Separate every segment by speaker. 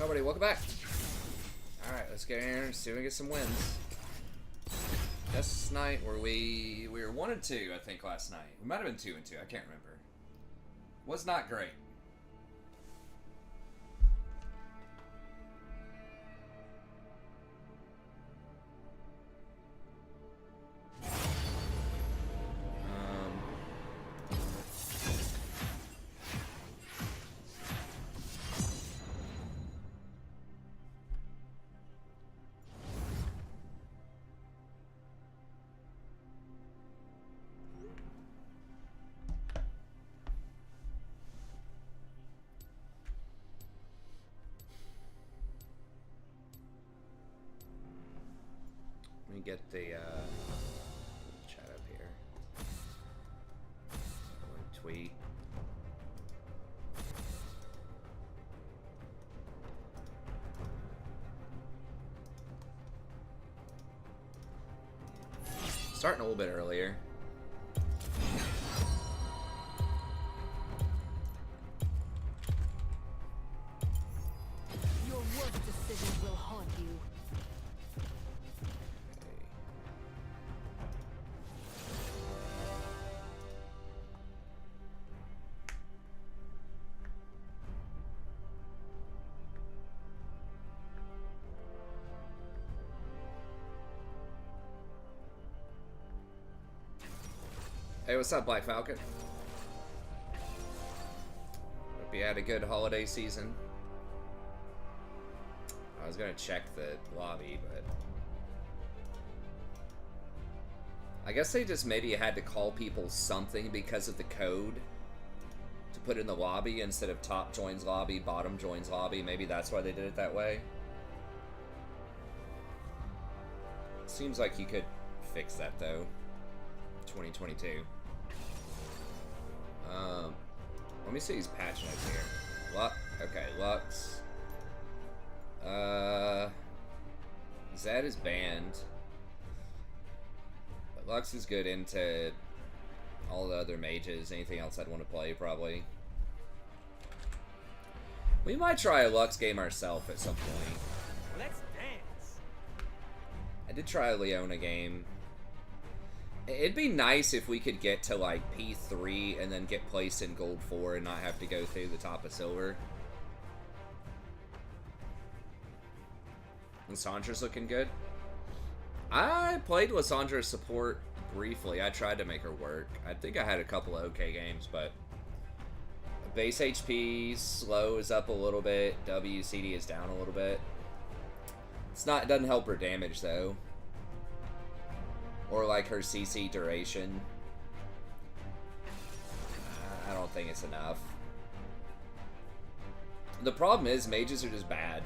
Speaker 1: Everybody, welcome back. Alright, let's get in here and see if we get some wins. This night where we were 1-2, I think, last night. We might have been 2-2, I can't remember. Was not great. Let me get the chat up here. Tweet. Starting a little bit earlier.
Speaker 2: Your worst decisions will haunt you.
Speaker 1: Hey, what's up, Black Falcon? Hope you had a good holiday season. I was gonna check the lobby, but I guess they just maybe had to call people something because of the code to put in the lobby instead of top joins lobby, bottom joins lobby. Maybe that's why they did it that way. Seems like you could fix that though. 2022. Let me see these patch notes here. Okay, Lux. Zed is banned. But Lux is good into all the other mages. Anything else I'd want to play, probably. We might try a Lux game ourselves at some point.
Speaker 3: Let's dance.
Speaker 1: I did try a Leona game. It'd be nice if we could get to like P3 and then get placed in Gold 4 and not have to go through the top of Silver. Lissandra's looking good. I played Lissandra's support briefly. I tried to make her work. I think I had a couple of okay games, but base HP slow is up a little bit. WCD is down a little bit. It doesn't help her damage though. Or like her CC duration. I don't think it's enough. The problem is mages are just bad.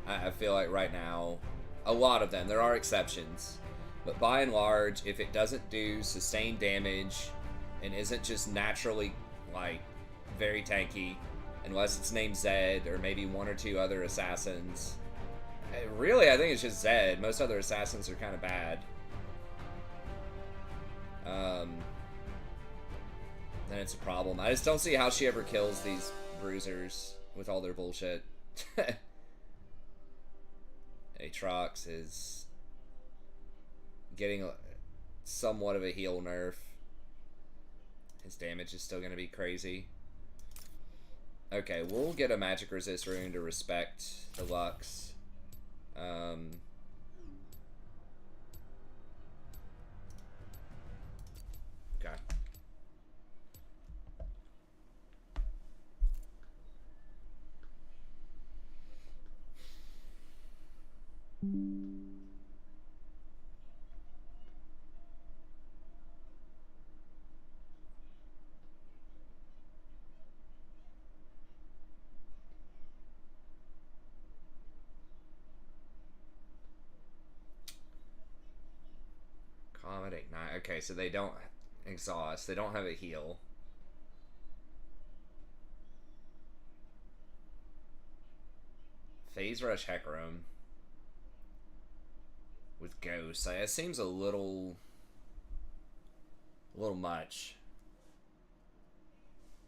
Speaker 1: I feel like right now, a lot of them, there are exceptions, but by and large, if it doesn't do sustained damage and isn't just naturally like very tanky, unless it's named Zed or maybe one or two other assassins, really I think it's just Zed. Most other assassins are kind of bad. Then it's a problem. I just don't see how she ever kills these bruisers with all their bullshit. Aatrox is getting somewhat of a heal nerf. His damage is still going to be crazy. Okay, we'll get a magic resist rune to respect the Lux. Okay. Comet Ignite. Okay, so they don't exhaust. They don't have a heal. Phase Rush Hecarim with Ghost. It seems a little much.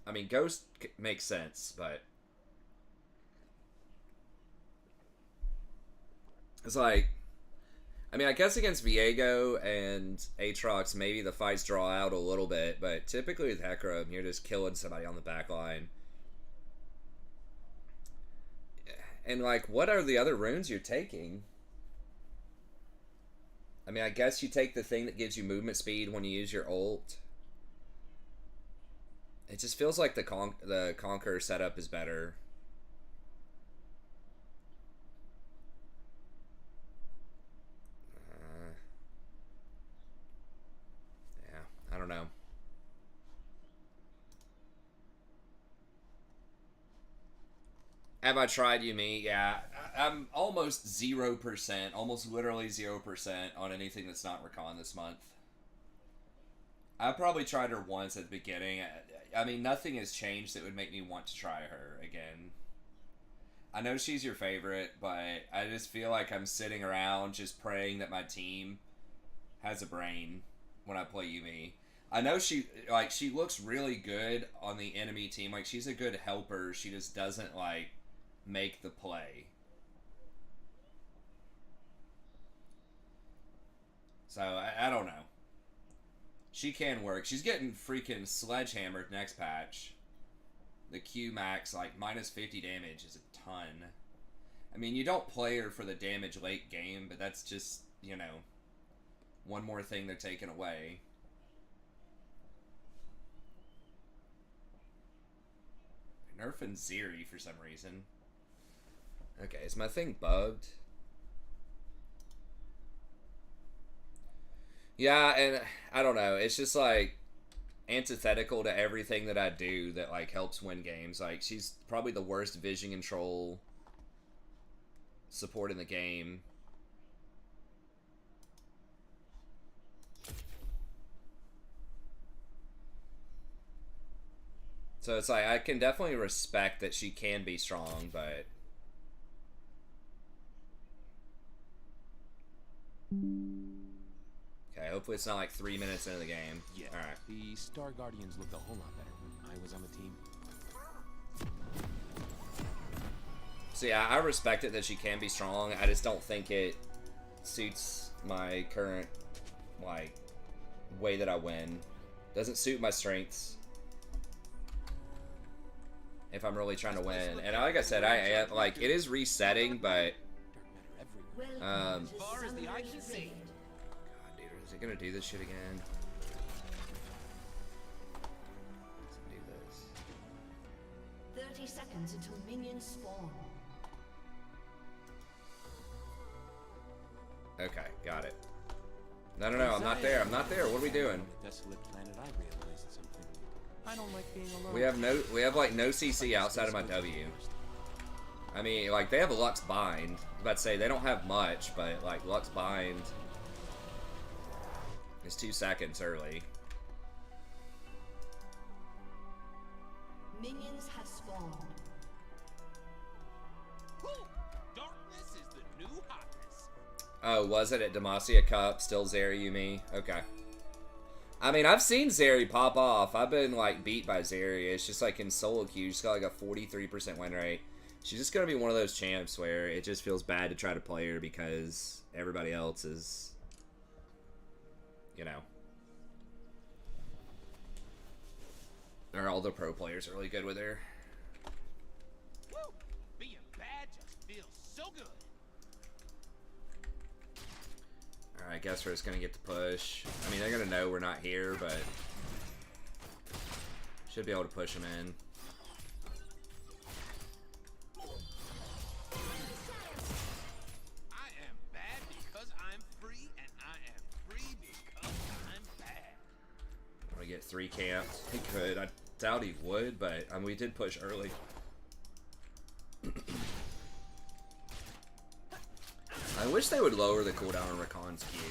Speaker 1: I mean, Ghost makes sense, but It's like, I mean, I guess against Viego and Aatrox, maybe the fights draw out a little bit, but typically with Hecarim, you're just killing somebody on the back line. And, like, what are the other runes you're taking? I mean, I guess you take the thing that gives you movement speed when you use your ult. It just feels like the Conqueror setup is better. Yeah, I don't know. Have I tried Yumi? Yeah, I'm almost 0%, almost literally 0% on anything that's not Rakan this month. I probably tried her once at the beginning. I mean, nothing has changed that would make me want to try her again. I know she's your favorite, but I just feel like I'm sitting around just praying that my team has a brain when I play Yumi. I know she looks really good on the enemy team. Like, she's a good helper. She just doesn't, like, make the play. So, I don't know. She can work. She's getting freaking sledgehammered next patch. The Q max, like, minus 50 damage is a ton. I mean, you don't play her for the damage late game, but that's just, you know, one more thing they're taking away. They're nerfing Zeri for some reason. Okay, is my thing bugged? Yeah, and I don't know. It's just like antithetical to everything that I do that like helps win games. Like, she's probably the worst vision control support in the game. So it's like I can definitely respect that she can be strong, but okay, hopefully it's not like 3 minutes into the game.
Speaker 4: Yeah.
Speaker 1: All right.
Speaker 4: The Star Guardians looked a whole lot better when I was on the team.
Speaker 1: So yeah, I respect it that she can be strong. I just don't think it suits my current, like, way that I win. Doesn't suit my strengths if I'm really trying to win. And like I said, like, it is resetting, but
Speaker 3: As far as the eye can see.
Speaker 1: God, dude, is it gonna do this shit again? Let's do this.
Speaker 2: 30 seconds until minions spawn.
Speaker 1: Okay, got it. No, I'm not there. I'm not there. What are we doing?
Speaker 4: Desolate planet, I realized something. I don't like being alone.
Speaker 1: We have like no CC outside of my W. I mean, like, they have a Lux Bind. I was about to say, they don't have much, but like Lux Bind is 2 seconds early.
Speaker 2: Minions have spawned.
Speaker 3: Darkness is the new hotness.
Speaker 1: Oh, was it at Demacia Cup? Still Zeri, you mean? Okay. I mean, I've seen Zeri pop off. I've been, like, beat by Zeri. It's just, like, in solo queue, she's got, like, a 43% win rate. She's just going to be one of those champs where it just feels bad to try to play her because everybody else is, you know. Or all the pro players are really good with her.
Speaker 3: Woo! Being bad just feels so good.
Speaker 1: Alright, I guess we're just going to get the push. I mean, they're going to know we're not here, but should be able to push them in.
Speaker 3: I am bad because I'm free, and I am free because I'm bad.
Speaker 1: Want to get 3 camps? He could. I doubt he would, but I mean, we did push early. I wish they would lower the cooldown on Rakan's Q,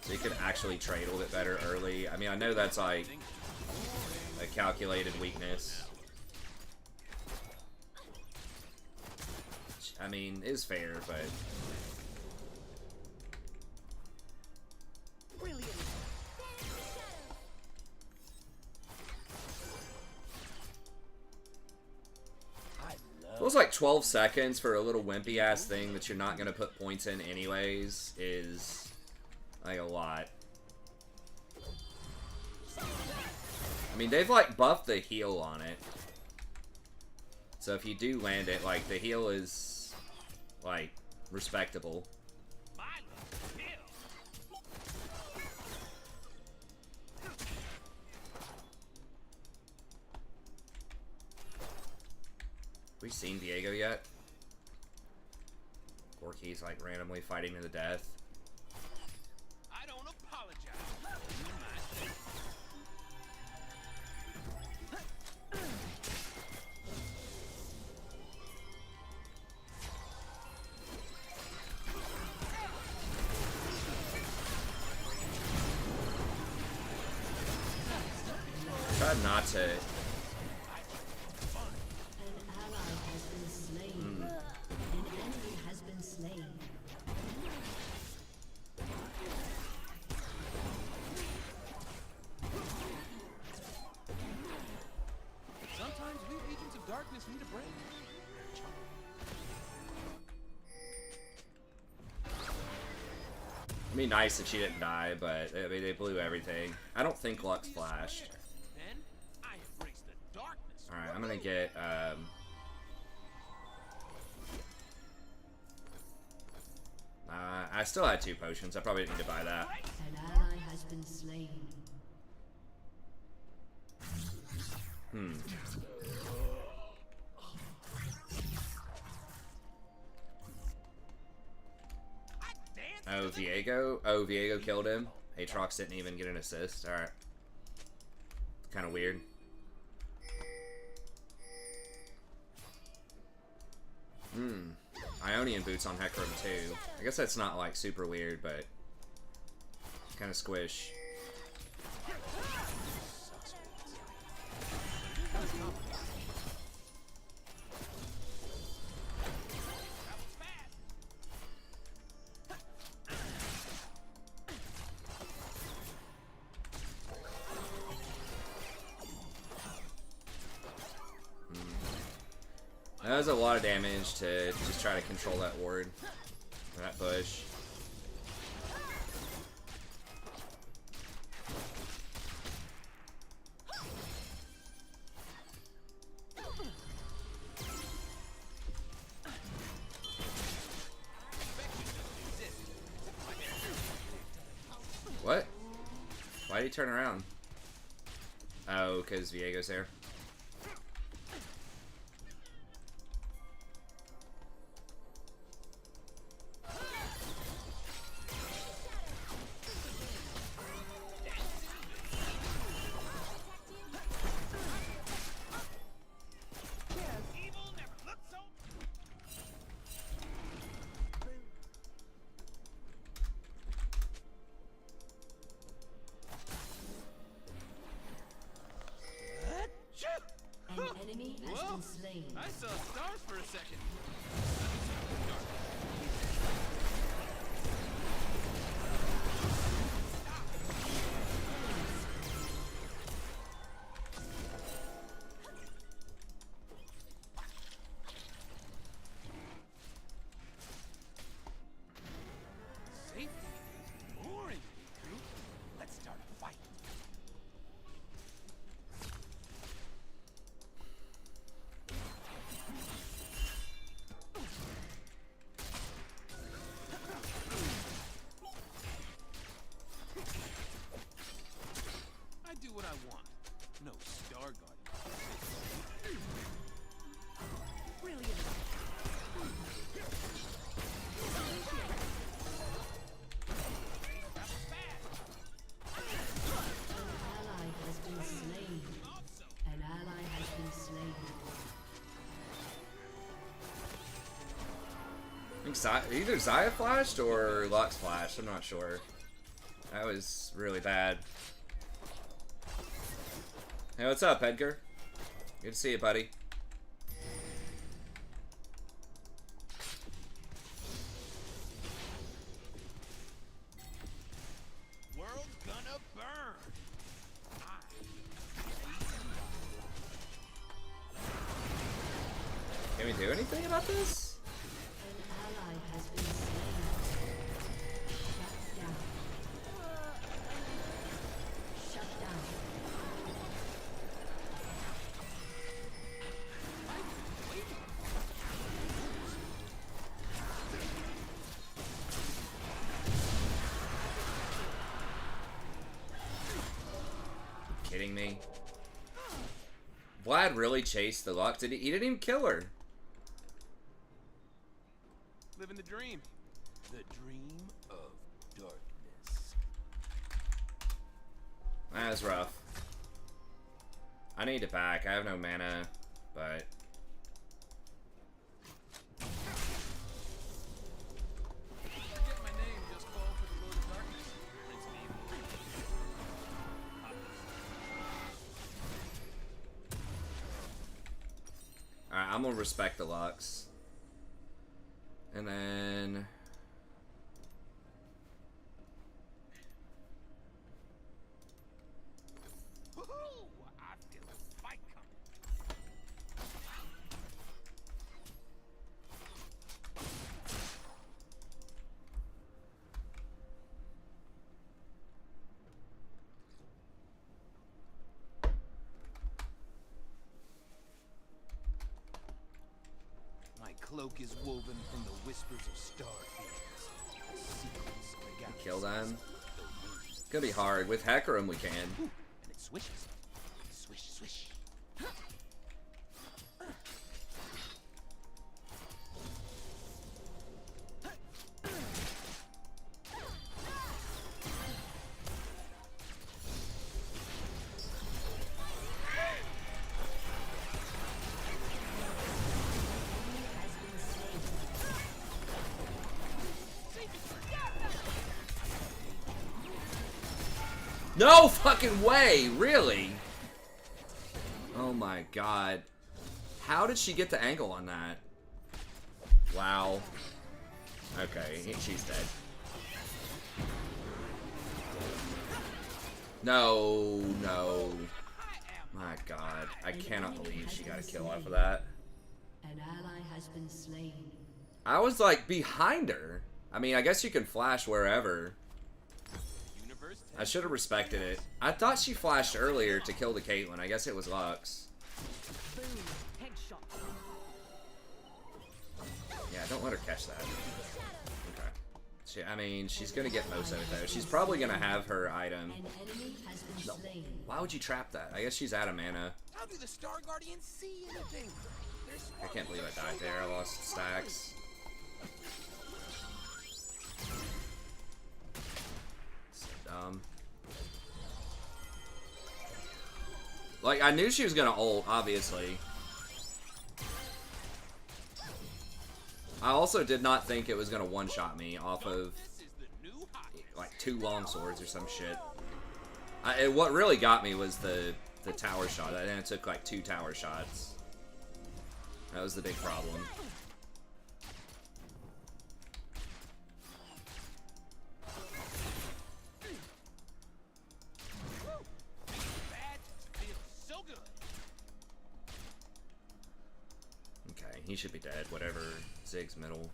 Speaker 1: so you could actually trade a little bit better early. I mean, I know that's like a calculated weakness. I mean, is fair, but
Speaker 2: Brilliant.
Speaker 1: Feels like 12 seconds for a little wimpy ass thing that you're not gonna put points in anyways is like a lot. I mean, they've like buffed the heal on it. So if you do land it, like the heal is like respectable. We seen Diego yet? Gorky's like randomly fighting to the death.
Speaker 3: I don't apologize.
Speaker 1: Try not to.
Speaker 4: Sometimes we agents of darkness need a break.
Speaker 1: It'd be nice if she didn't die, but I mean, they blew everything. I don't think Lux flashed.
Speaker 3: Then I embrace the darkness.
Speaker 1: Alright, I'm gonna get, I still had 2 potions. I probably didn't need to buy that.
Speaker 2: An ally has been slain. Oh, Viego? Oh, Viego killed him. Aatrox didn't even get an assist. Alright. Kind of weird. Ionian boots on Hecarim too. I guess that's not like super weird, but kind of squish. That was a lot of damage to just try to control that ward, or that bush. What? Why did he turn around? Oh, because Viego's there. An enemy has been slain.
Speaker 3: I saw stars for a second. Safety is boring, Riku. Let's start a fight. I do what I want. No Star Guardian. Brilliant.
Speaker 2: An ally has been slain. An ally has been slain.
Speaker 1: I think either Xayah flashed or Lux flashed. I'm not sure. That was really bad. Hey, what's up, Edgar? Good to see you, buddy.
Speaker 3: World's gonna burn.
Speaker 1: Can we do anything about this?
Speaker 5: An ally has been slain. Shut down. Shut down.
Speaker 1: Kidding me? Vlad really chased the Lux. He didn't even kill her.
Speaker 3: Living the dream.
Speaker 4: The dream of darkness.
Speaker 1: That was rough. I need to back. I have no mana, but
Speaker 3: Forget my name, just fall for the Lord of Darkness. Prince of Evil.
Speaker 1: alright, I'm gonna respect the Lux. And then
Speaker 3: Woohoo! I feel a fight coming. My cloak is woven from the whispers of star fields, the secrets of the galaxy.
Speaker 1: kill them. It's gonna be hard. With Hecarim we can.
Speaker 3: And it swishes. Swish, swish.
Speaker 1: No fucking way! Really? Oh my god. How did she get the angle on that? Wow. Okay, she's dead. No, no. My god. I cannot believe she got a kill off of that.
Speaker 5: An ally has been slain.
Speaker 1: I was like behind her. I mean, I guess you can flash wherever.
Speaker 3: Universe
Speaker 1: I should have respected it. I thought she flashed earlier to kill the Caitlyn. I guess it was Lux.
Speaker 5: Boom. Headshot.
Speaker 1: Yeah, don't let her catch that. Okay. I mean, she's gonna get most of it though. She's probably gonna have her item.
Speaker 5: An enemy has been slain.
Speaker 1: Why would you trap that? I guess she's out of mana.
Speaker 3: How do the Star Guardians see anything?
Speaker 1: I can't believe I died there. I lost stacks. So dumb. Like, I knew she was gonna ult, obviously. I also did not think it was gonna one-shot me off of,
Speaker 3: This is the new hot.
Speaker 1: like, 2 long swords or some shit. What really got me was the tower shot. I think it took, like, 2 tower shots. That was the big problem.
Speaker 3: Bad feels so good.
Speaker 1: Okay, he should be dead. Whatever. Zig's middle.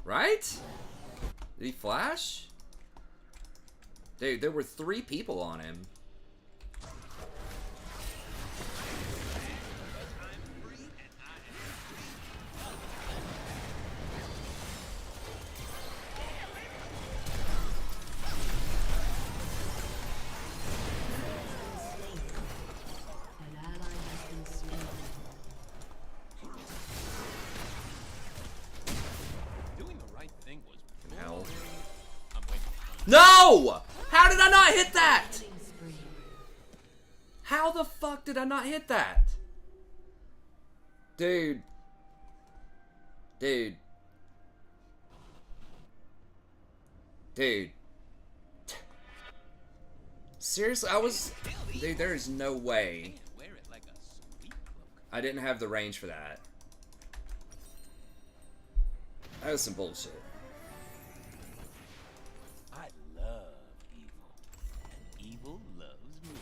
Speaker 1: Right? Did he flash? Dude, there were 3 people on him.
Speaker 5: An ally has been slain.
Speaker 3: Doing the right thing was
Speaker 1: Hell.
Speaker 3: I'm waiting.
Speaker 1: No! How did I not hit that?
Speaker 5: Killing spree.
Speaker 1: How the fuck did I not hit that? Dude. Dude. Dude. Seriously, I was... Dude, there is no way
Speaker 3: And wear it like a sweet cloak.
Speaker 1: I didn't have the range for that. That was some bullshit.
Speaker 4: I love evil, and evil loves me.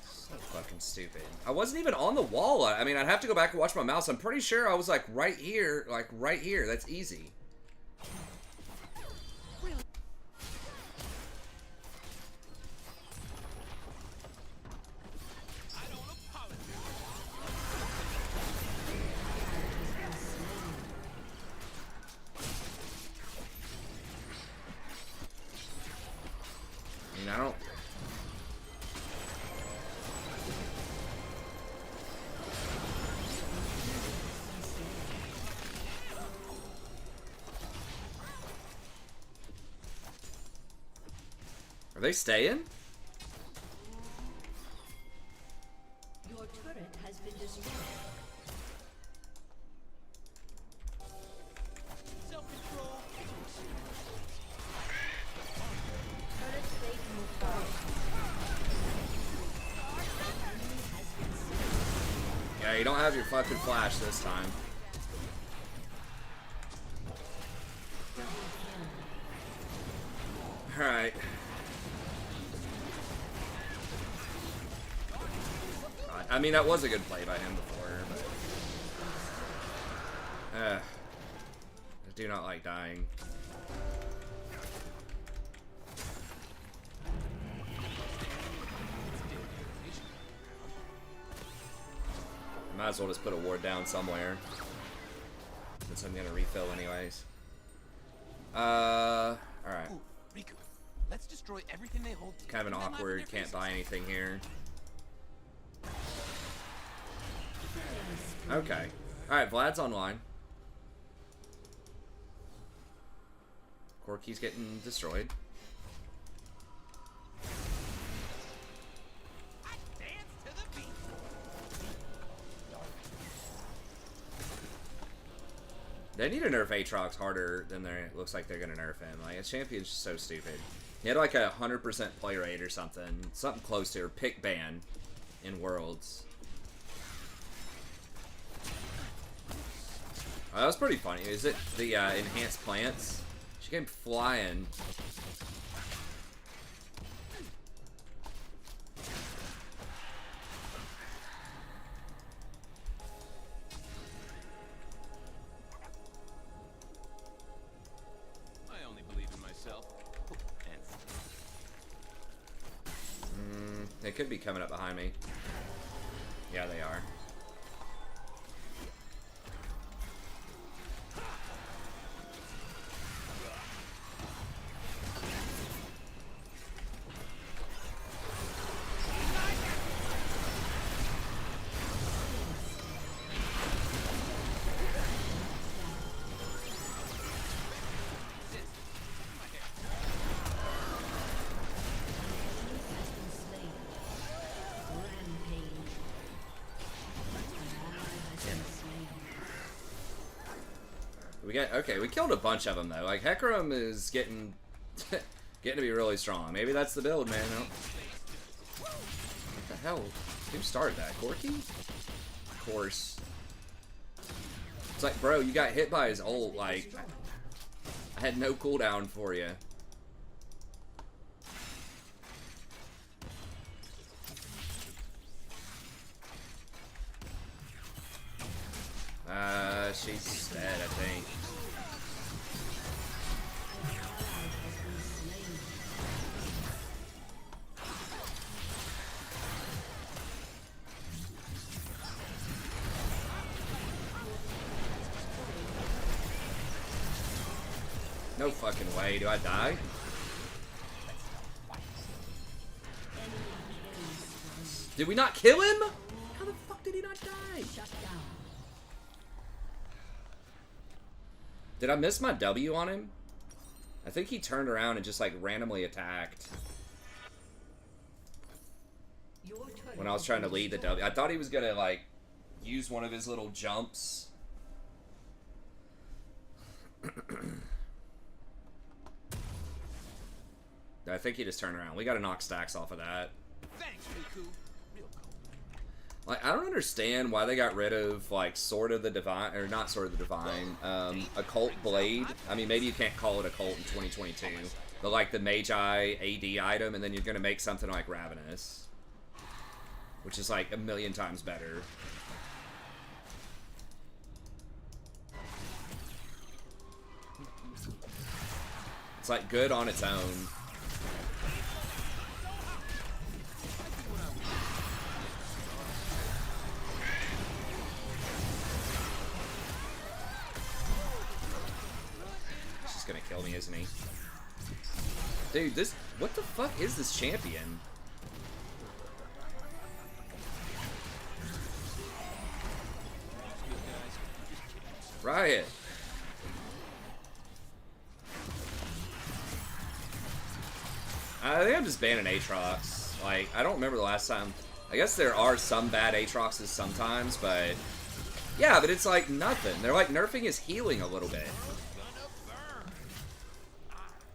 Speaker 1: So fucking stupid. I wasn't even on the wall. I mean, I'd have to go back and watch my mouse. I'm pretty sure I was like right here. Like right here. That's easy. I mean, I don't... Are they staying?
Speaker 5: Your turret has been destroyed.
Speaker 3: Self-control.
Speaker 5: Turret plate will fall.
Speaker 1: Yeah, you don't have your fucking flash this time. Alright. I mean, that was a good play by him before, but... I do not like dying. Might as well just put a ward down somewhere. Since I'm gonna refill anyways. Alright.
Speaker 3: Ooh, Riku, let's destroy everything they hold.
Speaker 1: Kind of an awkward, can't buy anything here. Okay. Alright, Vlad's online. Corky's getting destroyed.
Speaker 3: I dance to the beat.
Speaker 1: They need to nerf Aatrox harder than it looks like they're gonna nerf him. Like, his champion's just so stupid. He had like a 100% play rate or something. Something close to, or pick ban in Worlds. Oh, that was pretty funny. Is it the enhanced plants? She came flying.
Speaker 3: I only believe in myself. And
Speaker 1: They could be coming up behind me. Yeah, they are. Okay, we killed a bunch of them though. Like Hecarim is getting getting to be really strong. Maybe that's the build, man. What the hell? Who started that? Corky? Of course. It's like, bro, you got hit by his ult. Like, I had no cooldown for you. She's dead, I think. No fucking way. Do I die? Did we not kill him? How the fuck did he not die?
Speaker 5: Shut down.
Speaker 1: Did I miss my W on him? I think he turned around and just like randomly attacked
Speaker 5: Your turret
Speaker 1: when I was trying to lead the W. I thought he was gonna like use one of his little jumps. I think he just turned around. We gotta knock stacks off of that.
Speaker 3: thanks, Riku. Real cool.
Speaker 1: Like, I don't understand why they got rid of, like, Sword of the Divine, or not Sword of the Divine, Occult Blade. I mean, maybe you can't call it Occult in 2022, but, like, the Magi AD item, and then you're gonna make something like Ravenous. which is like a million times better. It's like good on its own. He's just gonna kill me, isn't he? Dude, this, what the fuck is this champion? Riot. I think I'm just banning Aatrox. Like, I don't remember the last time. I guess there are some bad Aatroxes sometimes, but yeah, but it's like nothing. They're like nerfing his healing a little bit.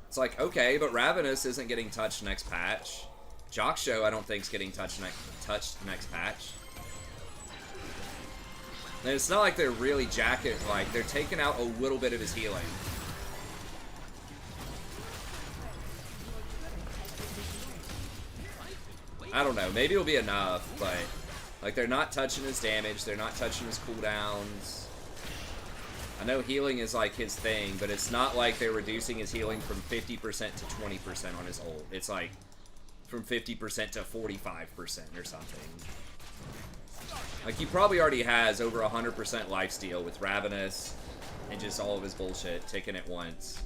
Speaker 1: It's like, okay, but Ravenous isn't getting touched next patch. Jockshow, I don't think, is getting touched next patch. And it's not like they're really jacking, like, they're taking out a little bit of his healing. I don't know, maybe it'll be enough, but, like, they're not touching his damage, they're not touching his cooldowns. I know healing is, like, his thing, but it's not like they're reducing his healing from 50% to 20% on his ult. It's, like, from 50% to 45% or something. Like, he probably already has over 100% lifesteal with Ravenous and just all of his bullshit taken at once.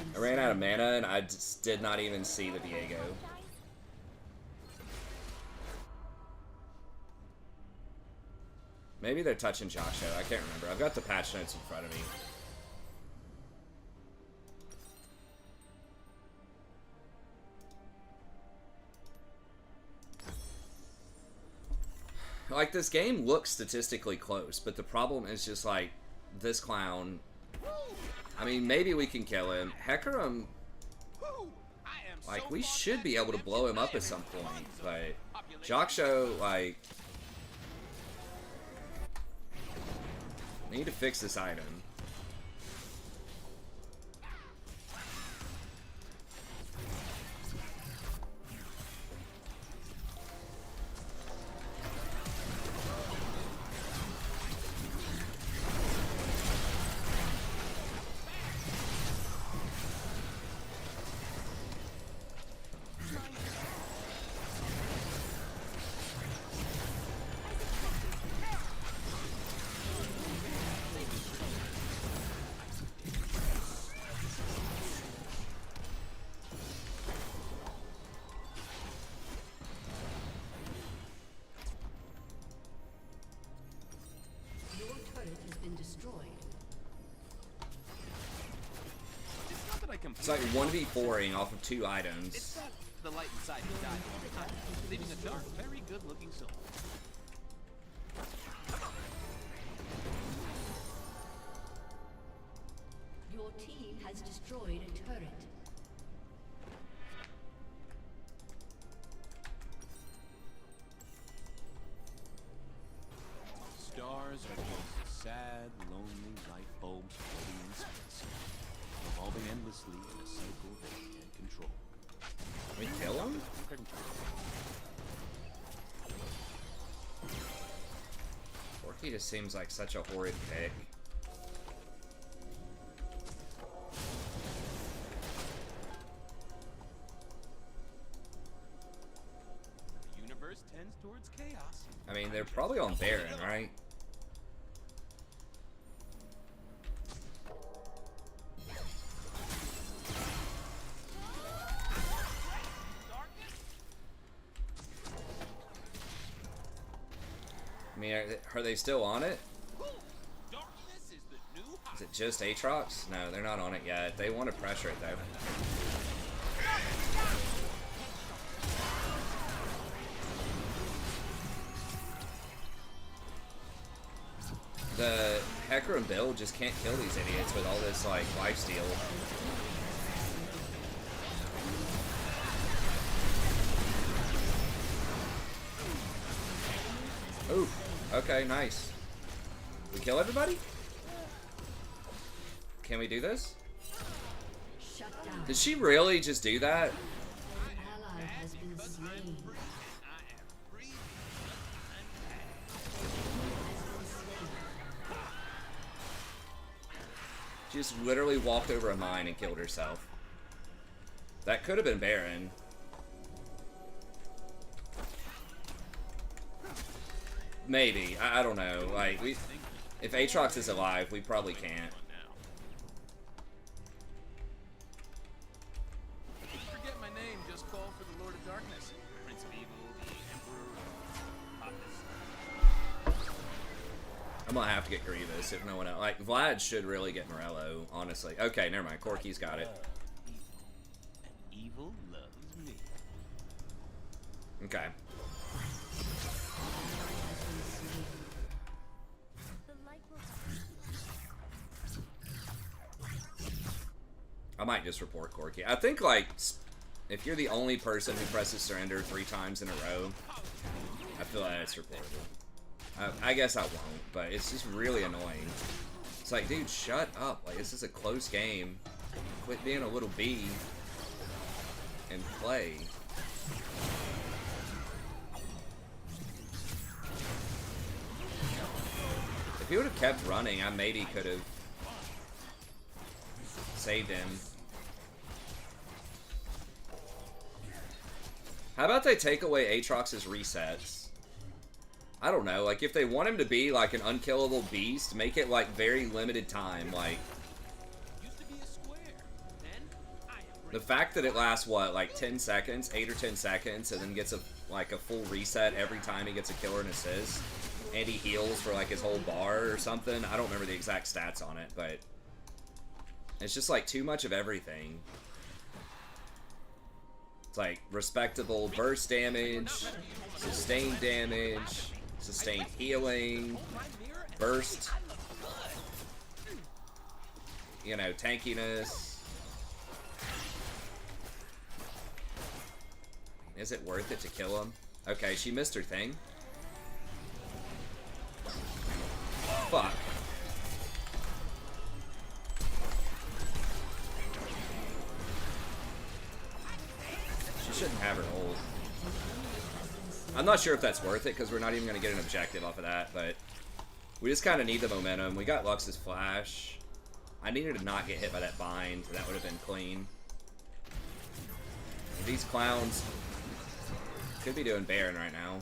Speaker 1: I ran out of mana and I just did not even see the Viego. Maybe they're touching Jockshow. I can't remember. I've got the patch notes in front of me. Like, this game looks statistically close, but the problem is just, like, this clown. I mean, maybe we can kill him. Hecarim, like, we should be able to blow him up at some point, but Jockshow, like, need to fix this item. It's like 1v4ing off of 2 items.
Speaker 3: It's not the light inside who died all the time, leaving a dark, very good-looking soul.
Speaker 5: Your team has destroyed a turret.
Speaker 4: Stars are just sad, lonely light bulbs floating in space, revolving endlessly in a cycle they can't control.
Speaker 1: Can we kill him? Forky just seems like such a horrid pick.
Speaker 3: The universe tends towards chaos.
Speaker 1: I mean, they're probably on Baron, right? I mean, are they still on it? Is it just Aatrox? No, they're not on it yet. They want to pressure it, though. The Hecarim build just can't kill these idiots with all this, like, lifesteal. Ooh, okay, nice. We kill everybody? Can we do this?
Speaker 5: Shut down.
Speaker 1: Did she really just do that?
Speaker 5: An ally has been slain.
Speaker 1: She just literally walked over a mine and killed herself. That could have been Baron. Maybe. I don't know. Like, if Aatrox is alive, we probably can't.
Speaker 3: Forget my name, just call for the Lord of Darkness. Prince of Evil, the Emperor.
Speaker 1: I'm gonna have to get Grievous if no one else. Like, Vlad should really get Morello, honestly. Okay, never mind. Corky's got it.
Speaker 4: And evil loves me.
Speaker 1: Okay. I might just report Corky. I think, like, if you're the only person who presses surrender 3 times in a row, I feel like it's reportable. I guess I won't, but it's just really annoying. It's like, dude, shut up. Like, this is a close game. Quit being a little bee and play. If he would have kept running, I maybe could have saved him. How about they take away Aatrox's resets? I don't know, like if they want him to be like an unkillable beast, make it like very limited time, like the fact that it lasts what, like 10 seconds, 8 or 10 seconds, and then gets a like a full reset every time he gets a kill or an assist, and he heals for like his whole bar or something. I don't remember the exact stats on it, but it's just like too much of everything. It's like respectable burst damage, sustained damage, sustained healing, burst, you know, tankiness. Is it worth it to kill him? Okay, she missed her thing. Fuck. She shouldn't have her ult. I'm not sure if that's worth it because we're not even going to get an objective off of that, but we just kind of need the momentum. We got Lux's flash. I needed to not get hit by that bind. That would have been clean. These clowns could be doing Baron right now.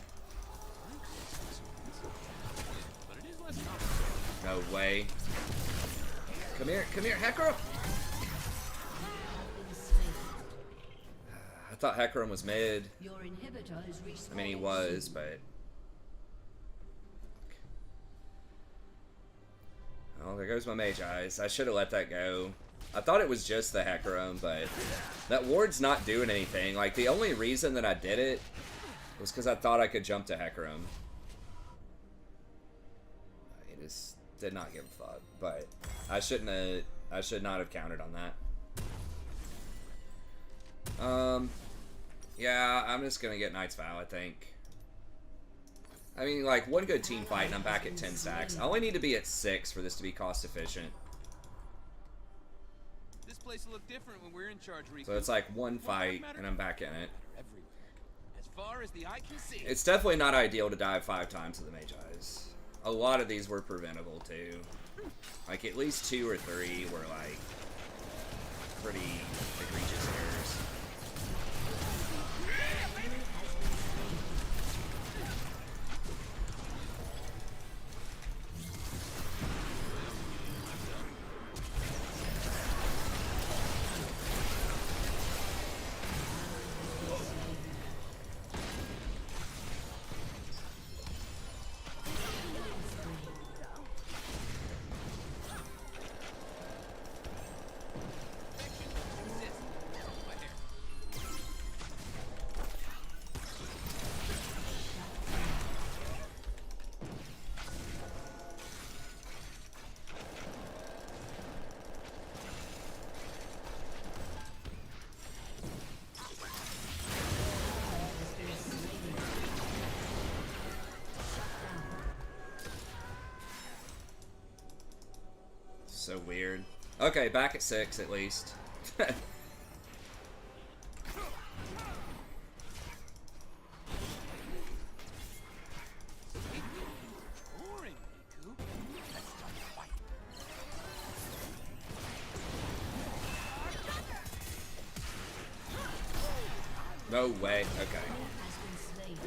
Speaker 1: No way. Come here, Hecarim! I thought Hecarim was mid.
Speaker 5: Your inhibitor is
Speaker 1: I mean, he was, but... Oh, there goes my Mage Eyes. I should have let that go. I thought it was just the Hecarim, but that ward's not doing anything. Like, the only reason that I did it was because I thought I could jump to Hecarim. I just did not give a fuck, but I should not have counted on that. Yeah, I'm just gonna get Knight's Vow, I think. I mean, like, one good team fight and I'm back at 10 stacks. I only need to be at 6 for this to be cost efficient.
Speaker 3: This place will look different when we're in charge, Riku.
Speaker 1: So it's like one fight and I'm back in it.
Speaker 3: As far as the eye can see.
Speaker 1: It's definitely not ideal to dive 5 times to the Mage Eyes. A lot of these were preventable too. Like at least 2 or 3 were like pretty egregious errors. So weird. Okay, back at 6 at least.
Speaker 3: Boring, Riku. Let's start a fight.
Speaker 1: No way. Okay.
Speaker 5: Has been slain.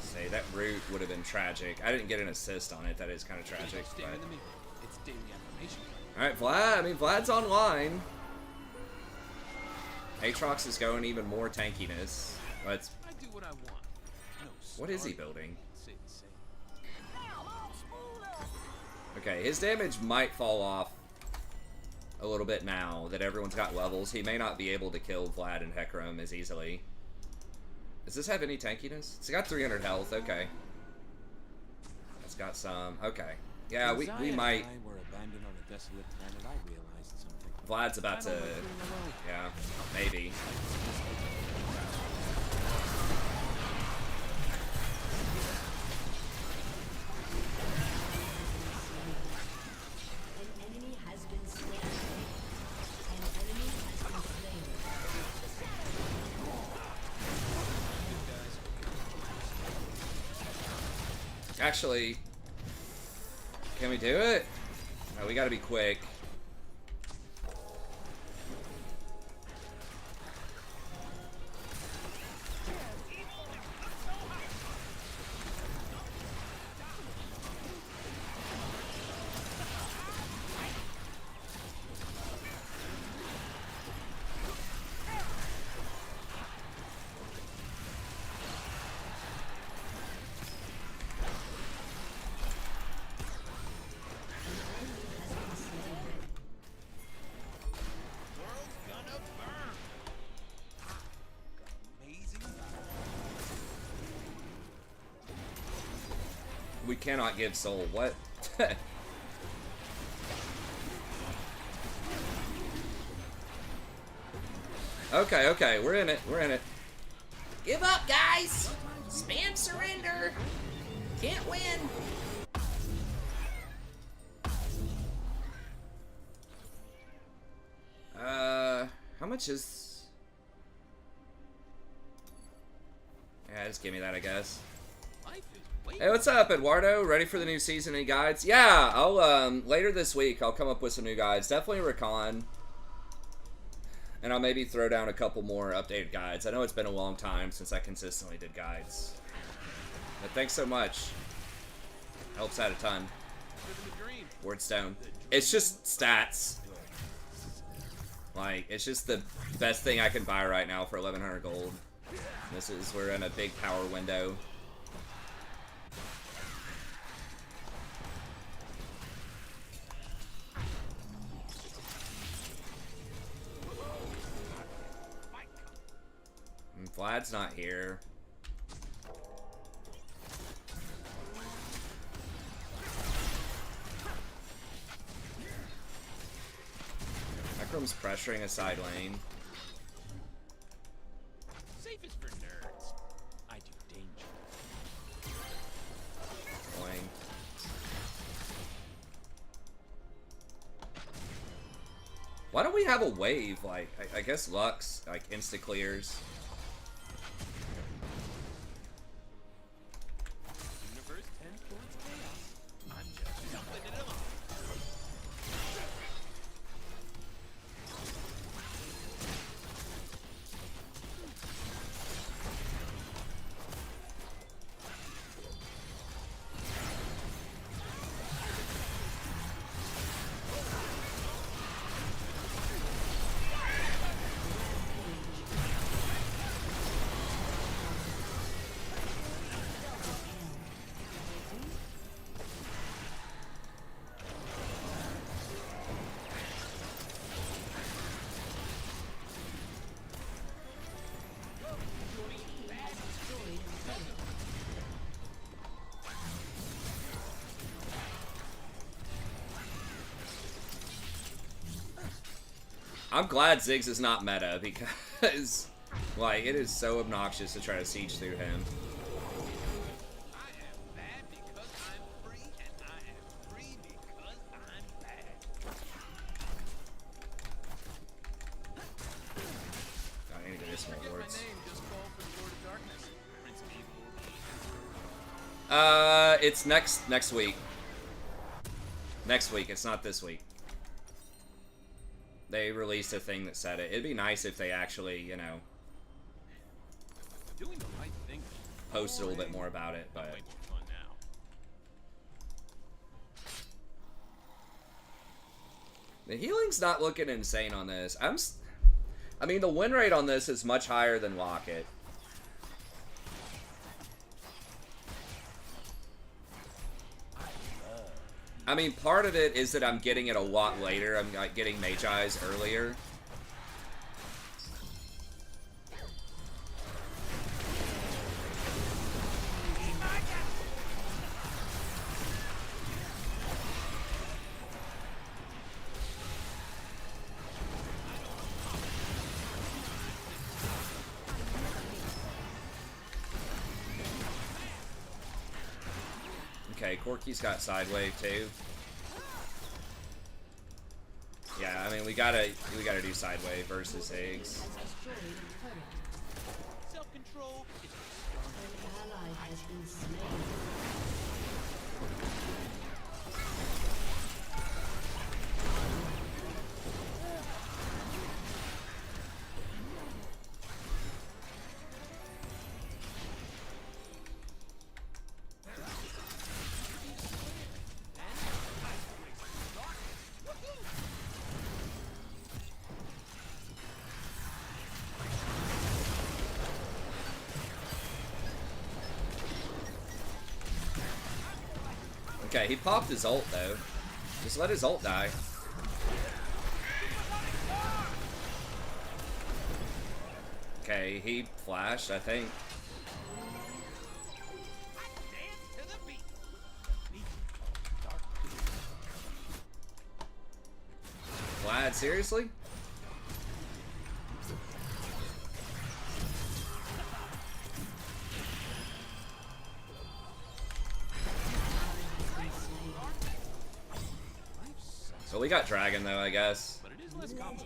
Speaker 1: Say that root would have been tragic. I didn't get an assist on it. That is kind of tragic.
Speaker 3: Stare in the mirror. It's daily affirmation.
Speaker 1: Alright, Vlad. I mean, Vlad's online. Aatrox is going even more tankiness. Let's.
Speaker 3: I do what I want. No.
Speaker 1: What is he
Speaker 3: starving.
Speaker 1: building?
Speaker 3: Say the same.
Speaker 1: Okay, his damage might fall off a little bit now that everyone's got levels. He may not be able to kill Vlad and Hecarim as easily. Does this have any tankiness? It's got 300 health. Okay. It's got some. Okay. Yeah, we
Speaker 4: When Zion
Speaker 1: might.
Speaker 4: and I were abandoned on a desolate planet, I realized something.
Speaker 1: Vlad's about to. Yeah, maybe.
Speaker 5: An enemy has been slain. An enemy has been slain.
Speaker 1: Actually, can we do it? No, we gotta be quick.
Speaker 3: Amazing.
Speaker 1: We cannot give soul. What? Okay, okay, we're in it. We're in it. Give up, guys! Spam surrender! Can't win! How much is... Yeah, just give me that, I guess.
Speaker 3: Life is way
Speaker 1: Hey, what's up, Eduardo? Ready for the new season? Any guides? Yeah, I'll, later this week, I'll come up with some new guides. Definitely Rakan. And I'll maybe throw down a couple more updated guides. I know it's been a long time since I consistently did guides. But thanks so much. Helps out a ton.
Speaker 3: living the dream.
Speaker 1: Wordstone. It's just stats. Like, it's just the best thing I can buy right now for 1100 gold. We're in a big power window. And Vlad's not here. Hecarim's pressuring a side lane.
Speaker 3: Safe is for nerds. I do danger.
Speaker 1: Going. Why don't we have a wave? Like, I guess Lux, like, insta clears.
Speaker 3: Universe tends towards chaos. I'm just jumping it along.
Speaker 1: I'm glad Ziggs is not meta because, like, it is so obnoxious to try to siege through him.
Speaker 3: I am bad because I'm free, and I am free because I'm bad.
Speaker 1: It's next week. Next week. It's not this week. They released a thing that said it. It'd be nice if they actually, you know,
Speaker 4: Doing the right thing.
Speaker 1: posted a little bit more about it, but
Speaker 4: Way more fun now.
Speaker 1: the healing's not looking insane on this. I mean, the win rate on this is much higher than Locket. I mean, part of it is that I'm getting it a lot later. I'm like getting Mage Eyes earlier. Okay, Corky's got side wave too. Yeah, I mean we gotta do side wave versus Higgs.
Speaker 5: Has destroyed a turret.
Speaker 4: Self-control is
Speaker 5: An ally has been slain.
Speaker 1: Okay, he popped his ult though. Just let his ult die. Okay, he flashed, I think. Vlad, seriously? So we got Dragon though, I guess.
Speaker 4: but it is less common.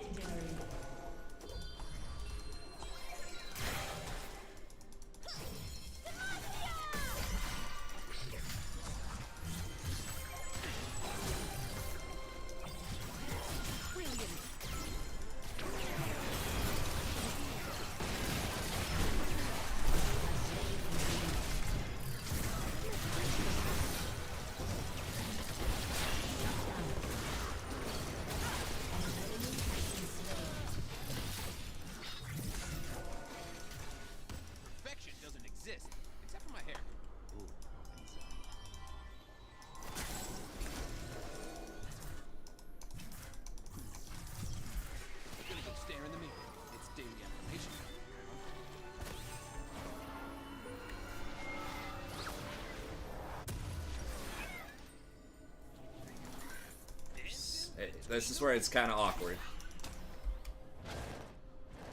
Speaker 4: Perfection doesn't exist, except for my hair. Ooh, I'm gonna go stare in the mirror. It's daily affirmation.
Speaker 1: This is where it's kind of awkward.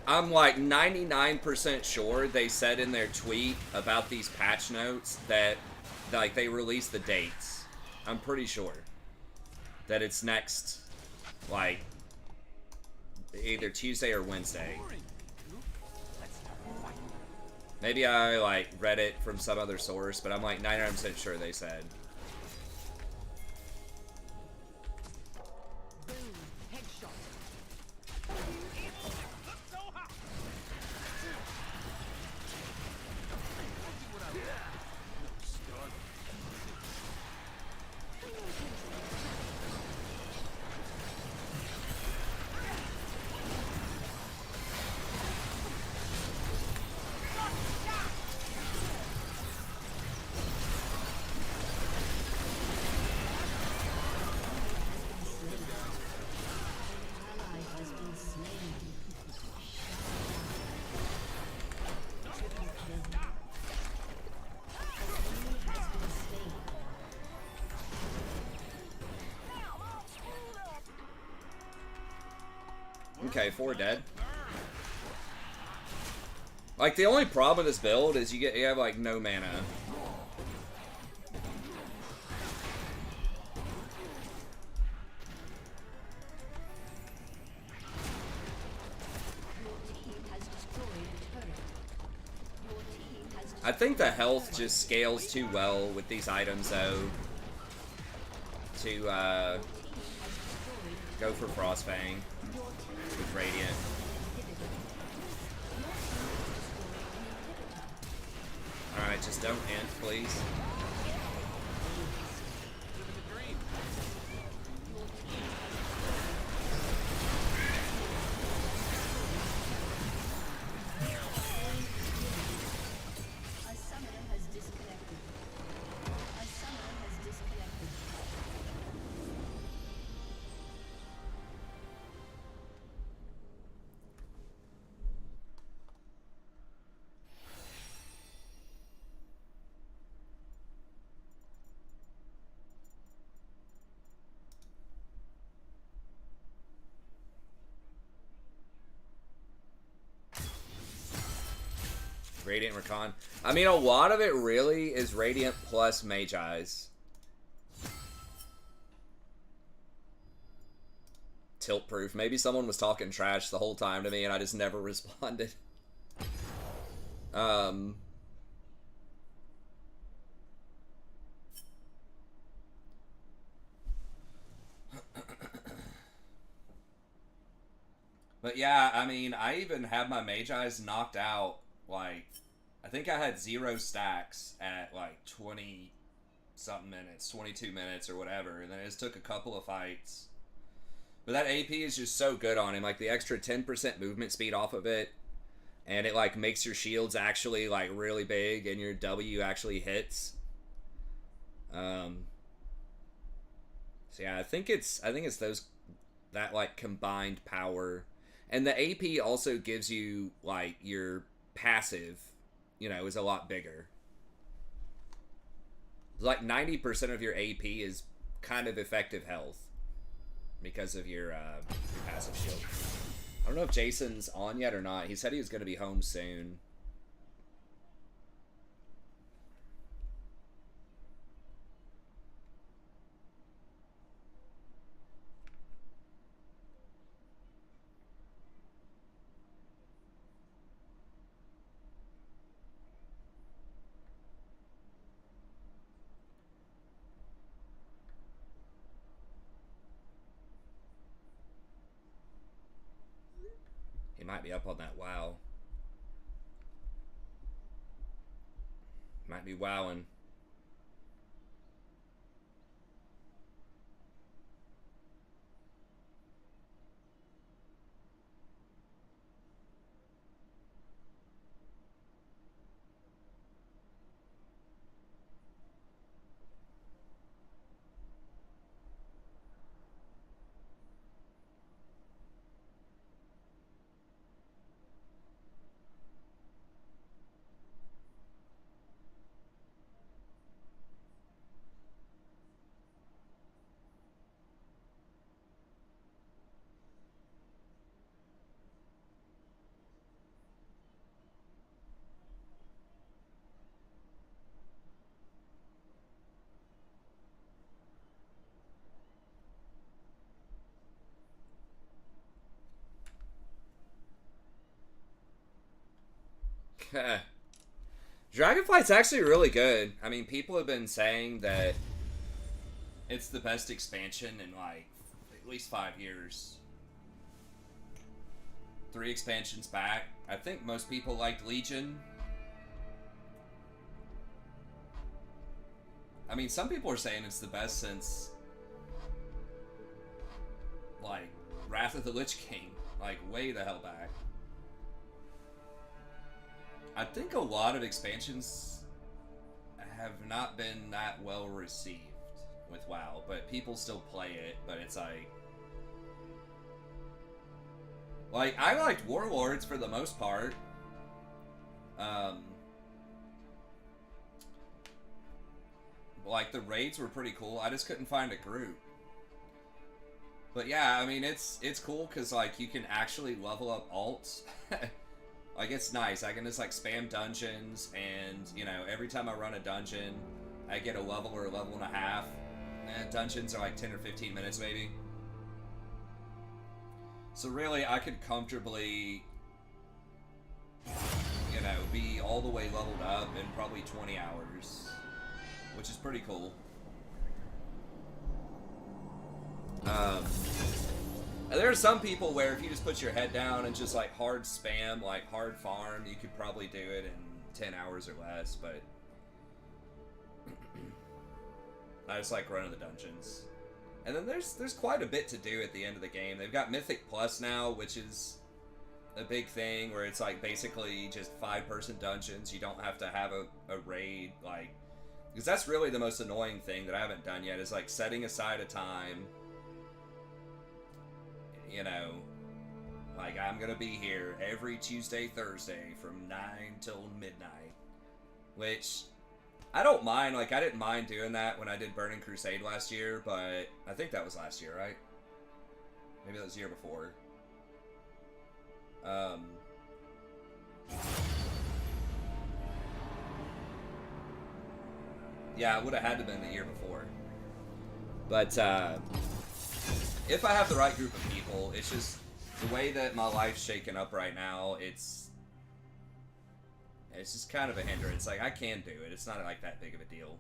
Speaker 1: I'm like 99% sure they said in their tweet about these patch notes that like they released the dates. I'm pretty sure that it's next, like either Tuesday or Wednesday. Maybe I like read it from some other source, but I'm like 99% sure they said.
Speaker 5: Ally has been slain. Triple kill. Enemy has been slain.
Speaker 1: Okay, 4 dead. Like the only problem with this build is you have like no mana.
Speaker 5: Your team has destroyed a turret. Your team has
Speaker 1: I think the health just scales too well with these items, though, to go for Frostfang with Radiant. Alright, just don't end, please. Radiant Rakan. I mean, a lot of it really is Radiant plus Mage Eyes. Tilt proof. Maybe someone was talking trash the whole time to me and I just never responded. But yeah, I mean, I even had my Mage Eyes knocked out, like, I think I had 0 stacks at like 20 something minutes, 22 minutes or whatever, and then it just took a couple of fights. But that AP is just so good on him, like the extra 10% movement speed off of it, and it like makes your shields actually like really big and your W actually hits. So yeah, I think it's those, that like combined power. And the AP also gives you like your passive, you know, is a lot bigger. Like 90% of your AP is kind of effective health because of your passive shield. I don't know if Jason's on yet or not. He said he was going to be home soon. Might be up on that WoW. Might be wowing. Dragonflight's actually really good. I mean, people have been saying that it's the best expansion in like at least 5 years. 3 expansions back. I think most people liked Legion. I mean, some people are saying it's the best since like Wrath of the Lich King, like way the hell back. I think a lot of expansions have not been that well received with WoW, but people still play it, but it's like I liked Warlords for the most part. Like the raids were pretty cool. I just couldn't find a group. But yeah, I mean it's cool because like you can actually level up alts. Like, it's nice. I can just, like, spam dungeons, and, you know, every time I run a dungeon, I get a level or a level and a half. And dungeons are, like, 10 or 15 minutes, maybe. So, really, I could comfortably, you know, be all the way leveled up in probably 20 hours, which is pretty cool. There are some people where if you just put your head down and just like hard spam, like hard farm, you could probably do it in 10 hours or less, but I just like running the dungeons. And then there's quite a bit to do at the end of the game. They've got Mythic Plus now, which is a big thing where it's like basically just 5-person dungeons. You don't have to have a raid, like, because that's really the most annoying thing that I haven't done yet is like setting aside a time. You know, like I'm gonna be here every Tuesday, Thursday from 9 till midnight, which I don't mind. Like I didn't mind doing that when I did Burning Crusade last year, but I think that was last year, right? Maybe that was the year before. Yeah, it would have had to have been the year before. But if I have the right group of people, it's just the way that my life's shaken up right now, it's just kind of a hindrance. Like, I can do it. It's not like that big of a deal.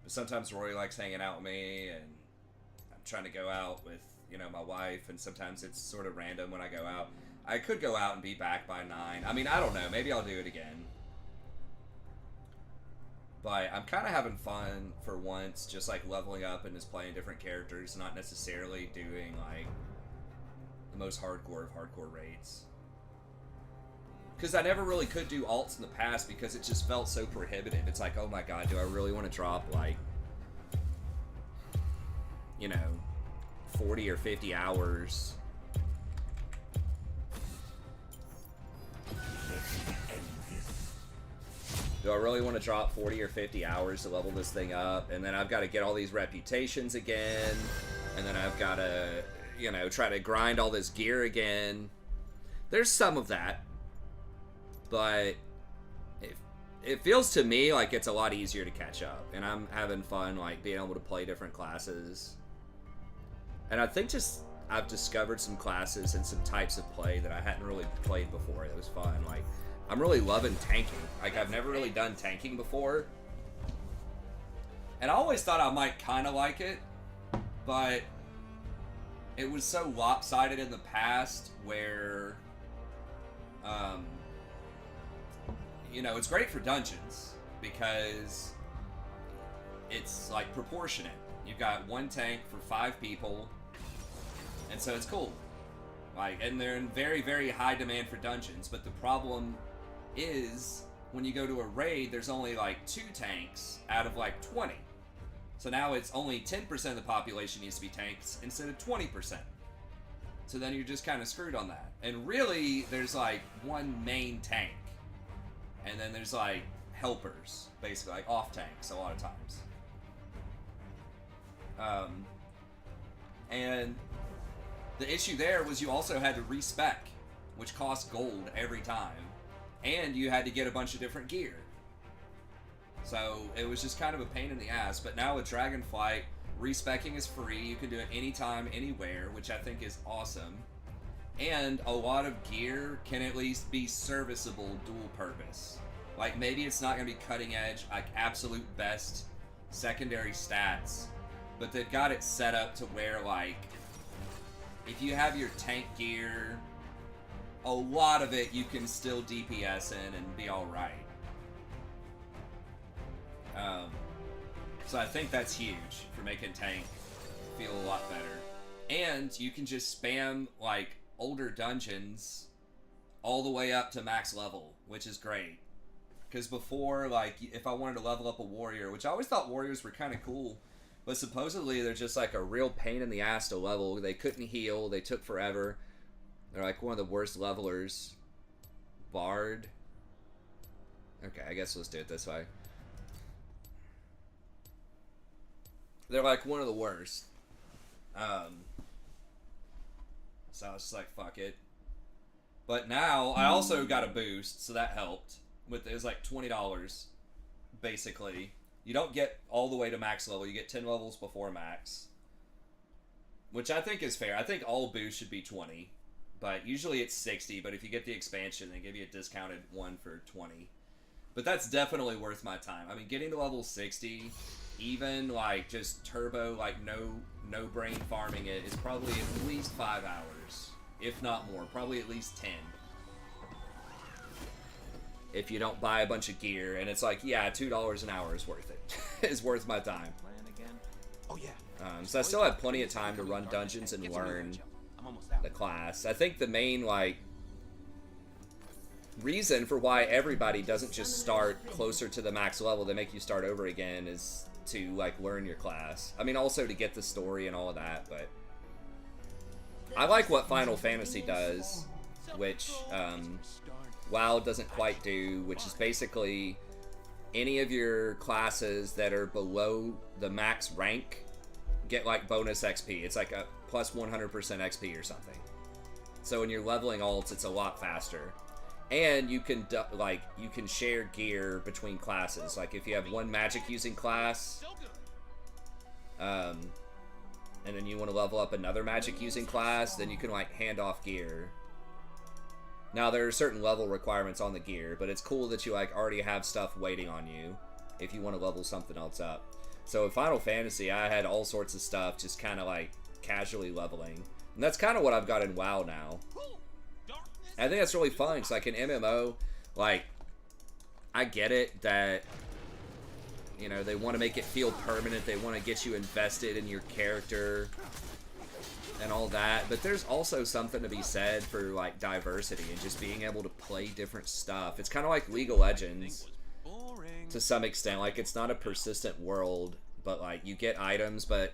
Speaker 1: But sometimes Rory likes hanging out with me, and I'm trying to go out with, you know, my wife, and sometimes it's sort of random when I go out. I could go out and be back by 9. I mean, I don't know. Maybe I'll do it again. But I'm kind of having fun for once, just like leveling up and just playing different characters, not necessarily doing like the most hardcore of hardcore raids. Because I never really could do alts in the past because it just felt so prohibitive. It's like, oh my god, do I really want to drop like, you know, 40 or 50 hours? Do I really want to drop 40 or 50 hours to level this thing up? And then I've got to get all these reputations again. And then I've got to, you know, try to grind all this gear again. There's some of that. But it feels to me like it's a lot easier to catch up. And I'm having fun, like, being able to play different classes. And I think just I've discovered some classes and some types of play that I hadn't really played before. It was fun. Like, I'm really loving tanking. Like, I've never really done tanking before. And I always thought I might kind of like it, but it was so lopsided in the past where, you know, it's great for dungeons because it's, like, proportionate. You've got one tank for 5 people, and so it's cool. Like, and they're in very, very high demand for dungeons, but the problem is when you go to a raid, there's only like 2 tanks out of like 20. So now it's only 10% of the population needs to be tanks instead of 20%. So then you're just kind of screwed on that. And really, there's like one main tank. And then there's like helpers, basically, like off tanks a lot of times. And the issue there was you also had to respec, which cost gold every time. And you had to get a bunch of different gear. So it was just kind of a pain in the ass. But now with Dragonflight, respecking is free. You can do it anytime, anywhere, which I think is awesome. And a lot of gear can at least be serviceable dual purpose. Like, maybe it's not going to be cutting edge, like absolute best secondary stats. But they've got it set up to where, like, if you have your tank gear, a lot of it you can still DPS in and be alright. So I think that's huge for making tank feel a lot better. And you can just spam, like, older dungeons all the way up to max level, which is great. Because before, like, if I wanted to level up a warrior, which I always thought warriors were kind of cool, but supposedly they're just like a real pain in the ass to level. They couldn't heal, they took forever. They're like one of the worst levelers. Bard. Okay, I guess let's do it this way. They're like one of the worst. So I was just like, fuck it. But now, I also got a boost, so that helped. It was like $20, basically. You don't get all the way to max level. You get 10 levels before max. which I think is fair. I think all boosts should be 20, but usually it's 60. But if you get the expansion, they give you a discounted one for 20. But that's definitely worth my time. I mean, getting to level 60, even like just turbo, like no brain farming it, is probably at least 5 hours, if not more. Probably at least 10. If you don't buy a bunch of gear, and it's like, yeah, $2 an hour is worth it. Is worth my time.
Speaker 3: Oh yeah.
Speaker 1: So I still have plenty of time to run dungeons and learn the class. I think the main like reason for why everybody doesn't just start closer to the max level, they make you start over again, is to like learn your class. I mean, also to get the story and all of that, but I like what Final Fantasy does, which WoW doesn't quite do, which is basically any of your classes that are below the max rank get like bonus XP. It's like a plus 100% XP or something. So when you're leveling alts, it's a lot faster. And you can you can share gear between classes. Like if you have one magic using class, and then you want to level up another magic using class, then you can like hand off gear. Now there are certain level requirements on the gear, but it's cool that you like already have stuff waiting on you if you want to level something else up. So in Final Fantasy, I had all sorts of stuff just kind of like casually leveling. And that's kind of what I've got in WoW now. I think that's really fun. It's like an MMO, like, I get it that, you know, they want to make it feel permanent. They want to get you invested in your character and all that. But there's also something to be said for, like, diversity and just being able to play different stuff. It's kind of like League of Legends to some extent. Like, it's not a persistent world, but, like, you get items, but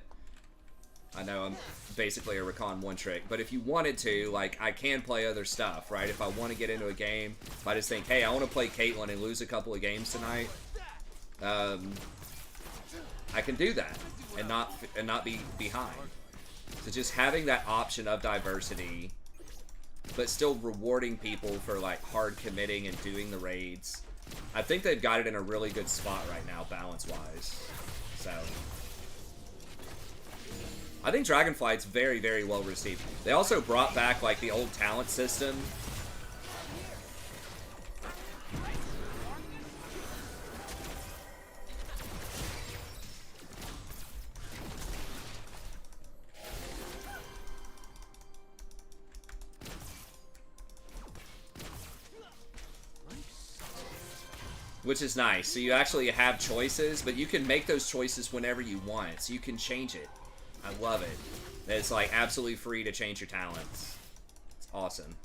Speaker 1: I know I'm basically a Rakan one trick, but if you wanted to, like, I can play other stuff, right? If I want to get into a game, if I just think, hey, I want to play Caitlyn and lose a couple of games tonight, I can do that and not be behind. So just having that option of diversity, but still rewarding people for like hard committing and doing the raids, I think they've got it in a really good spot right now, balance-wise. So I think Dragonflight's very, very well received. They also brought back, like, the old talent system. Which is nice. So you actually have choices, but you can make those choices whenever you want. So you can change it. I love it. It's like absolutely free to change your talents. It's awesome.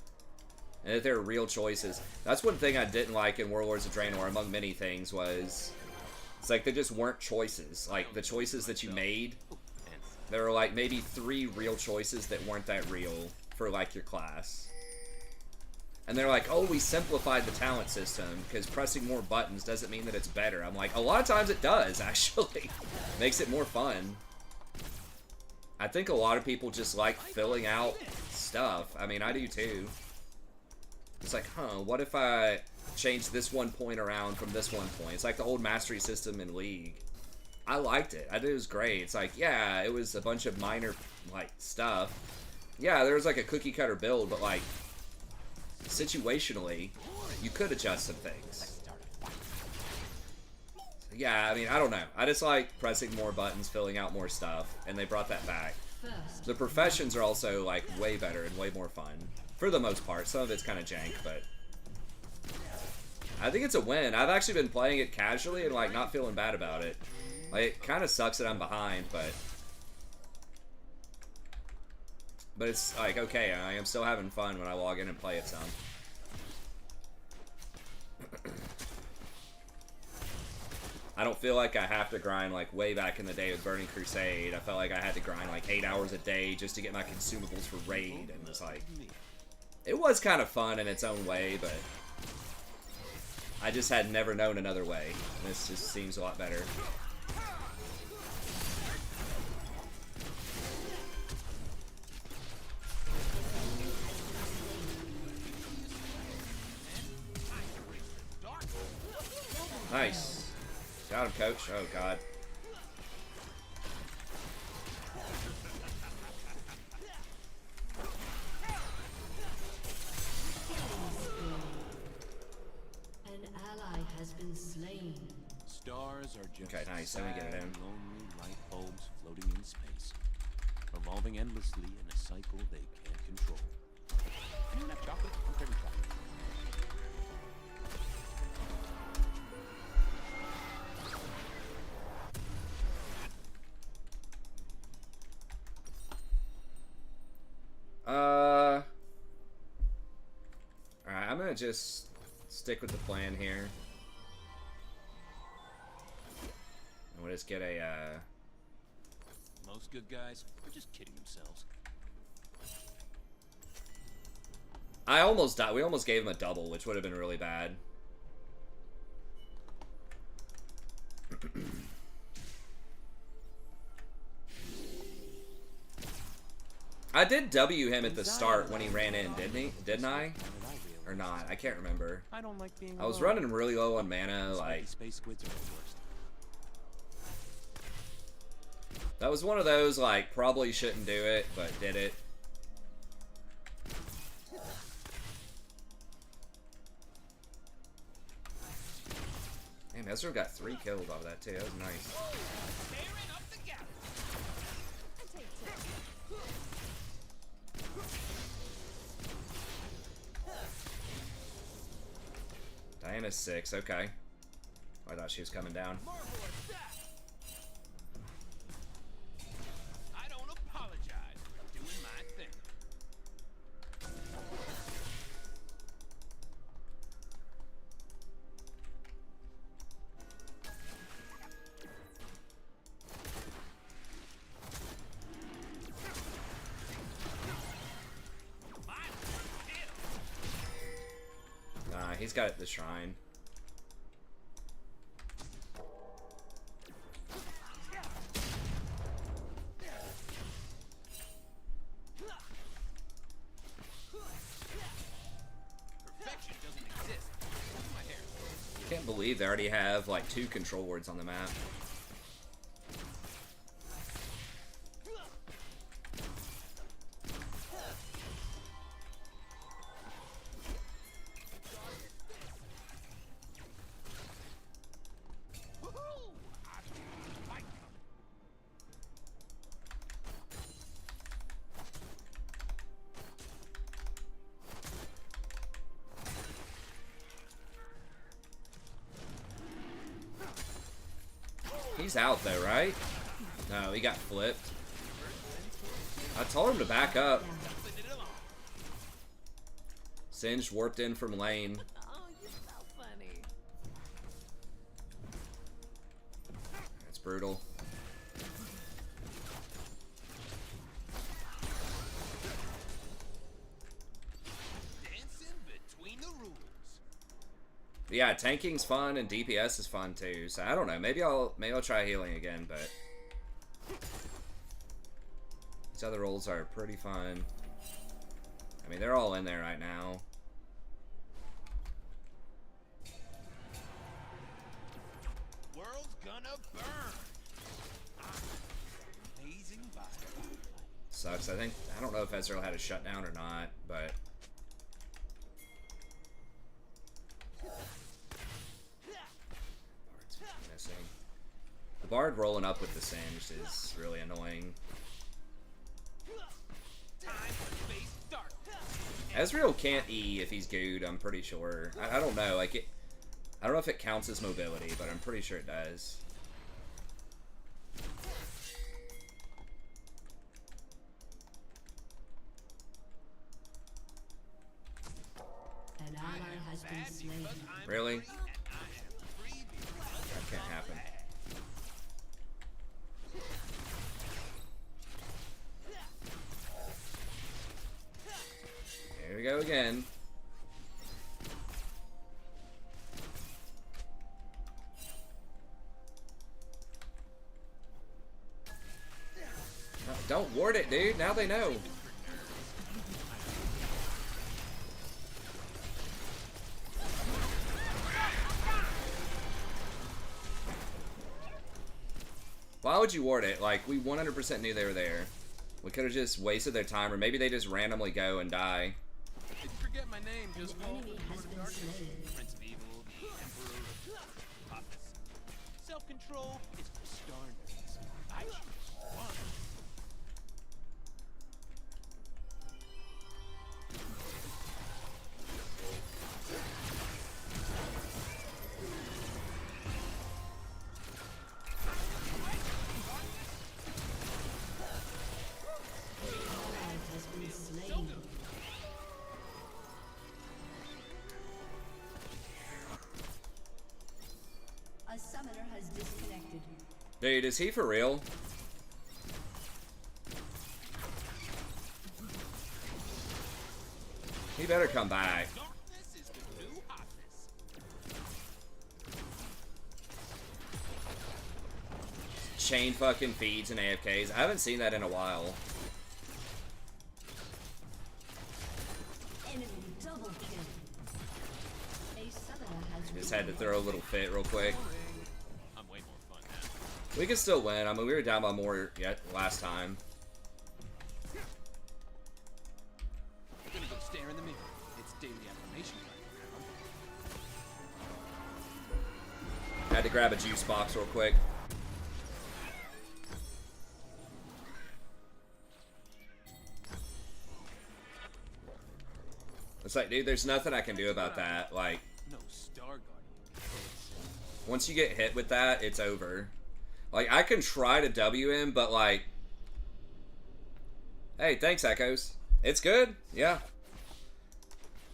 Speaker 1: And that there are real choices. That's one thing I didn't like in Warlords of Draenor, among many things, was it's like they just weren't choices. Like the choices that you made, there were like maybe 3 real choices that weren't that real for like your class. And they're like, oh, we simplified the talent system because pressing more buttons doesn't mean that it's better. I'm like, a lot of times it does, actually. Makes it more fun. I think a lot of people just like filling out stuff. I mean, I do too. It's like, huh, what if I change this one point around from this one point? It's like the old mastery system in League. I liked it. I thought it was great. It's like, yeah, it was a bunch of minor, like, stuff. Yeah, there was like a cookie cutter build, but like, situationally, you could adjust some things. Yeah, I mean, I don't know. I just like pressing more buttons, filling out more stuff, and they brought that back. The professions are also, like, way better and way more fun. For the most part. Some of it's kind of jank, but I think it's a win. I've actually been playing it casually and, like, not feeling bad about it. Like, it kind of sucks that I'm behind, but it's, like, okay, I am still having fun when I log in and play it some. I don't feel like I have to grind like way back in the day with Burning Crusade. I felt like I had to grind like 8 hours a day just to get my consumables for raid, and it's like, it was kind of fun in its own way, but I just had never known another way. This just seems a lot better. Nice. Got him, coach. Oh, God.
Speaker 5: been slain.
Speaker 4: Stars are just
Speaker 2: Okay, nice, then we get it
Speaker 4: sad,
Speaker 2: in.
Speaker 4: lonely light bulbs floating in space, revolving endlessly in a cycle they can't control. Anyone have chocolate? I'm craving chocolate.
Speaker 2: Alright, I'm gonna just stick with the plan here. And we'll just get a,
Speaker 4: Most good guys are just kidding themselves.
Speaker 2: I almost died. We almost gave him a double, which would have been really bad. I did W him at the start when he ran in, didn't I? Or not? I can't remember.
Speaker 4: I don't like being
Speaker 2: I was
Speaker 4: alone.
Speaker 2: running really low on mana, like...
Speaker 4: Space squids are the worst.
Speaker 2: That was one of those, like, probably shouldn't do it, but did it. Damn, Ezra got 3 kills off of that, too. That was nice. Diana's 6, okay. I thought she was coming down.
Speaker 3: I don't apologize for doing my thing.
Speaker 2: Nah, he's got the shrine.
Speaker 3: Perfection doesn't exist. My hair.
Speaker 2: Can't believe they already have like 2 control words on the map.
Speaker 3: Woohoo! I feel the fight coming.
Speaker 2: He's out though, right? No, he got flipped. I told him to back up. Singed warped in from lane.
Speaker 5: Oh, you're so funny.
Speaker 2: That's brutal.
Speaker 3: Dancing between the rules.
Speaker 2: But yeah, tanking's fun and DPS is fun too. So I don't know. Maybe I'll try healing again, but these other roles are pretty fun. I mean, they're all in there right now.
Speaker 3: World's gonna burn. Amazing vibe.
Speaker 2: Sucks. I don't know if Ezreal had a shutdown or not, but Bard's missing. The Bard rolling up with the Singed is really annoying.
Speaker 3: Time to face dark.
Speaker 2: Ezreal can't E if he's gooed, I'm pretty sure. I don't know. Like I don't know if it counts as mobility, but I'm pretty sure it does.
Speaker 5: An ally has been
Speaker 3: Bad
Speaker 5: slain.
Speaker 3: because I'm
Speaker 2: Really?
Speaker 3: free, and I am free because
Speaker 2: That can't happen. Here we go again. No, don't ward it, dude. Now they know. Why would you ward it? Like, we 100% knew they were there. We could have just wasted their time, or maybe they just randomly go and die.
Speaker 3: Didn't forget my name, just
Speaker 5: An enemy has been slain.
Speaker 3: Prince of Evil, the Emperor of control is for star nerds. I choose one.
Speaker 5: Has been slain. A summoner has disconnected.
Speaker 1: Dude, is he for real? He better come back.
Speaker 3: Darkness is the new hotness.
Speaker 1: Chain fucking feeds and AFKs. I haven't seen that in a while.
Speaker 5: Enemy double kill. A summoner has
Speaker 1: Just had to throw a little fit real quick.
Speaker 4: I'm way more fun now.
Speaker 1: We can still win. I mean, we were down by more yet last time.
Speaker 3: I'm gonna go stare in the mirror. It's daily affirmation time.
Speaker 1: Had to grab a juice box real quick. It's like, dude, there's nothing I can do about that. Like,
Speaker 3: No Star Guardian.
Speaker 1: once you get hit with that, it's over. Like, I can try to W him, but like... Hey, thanks, Echoes. It's good, yeah.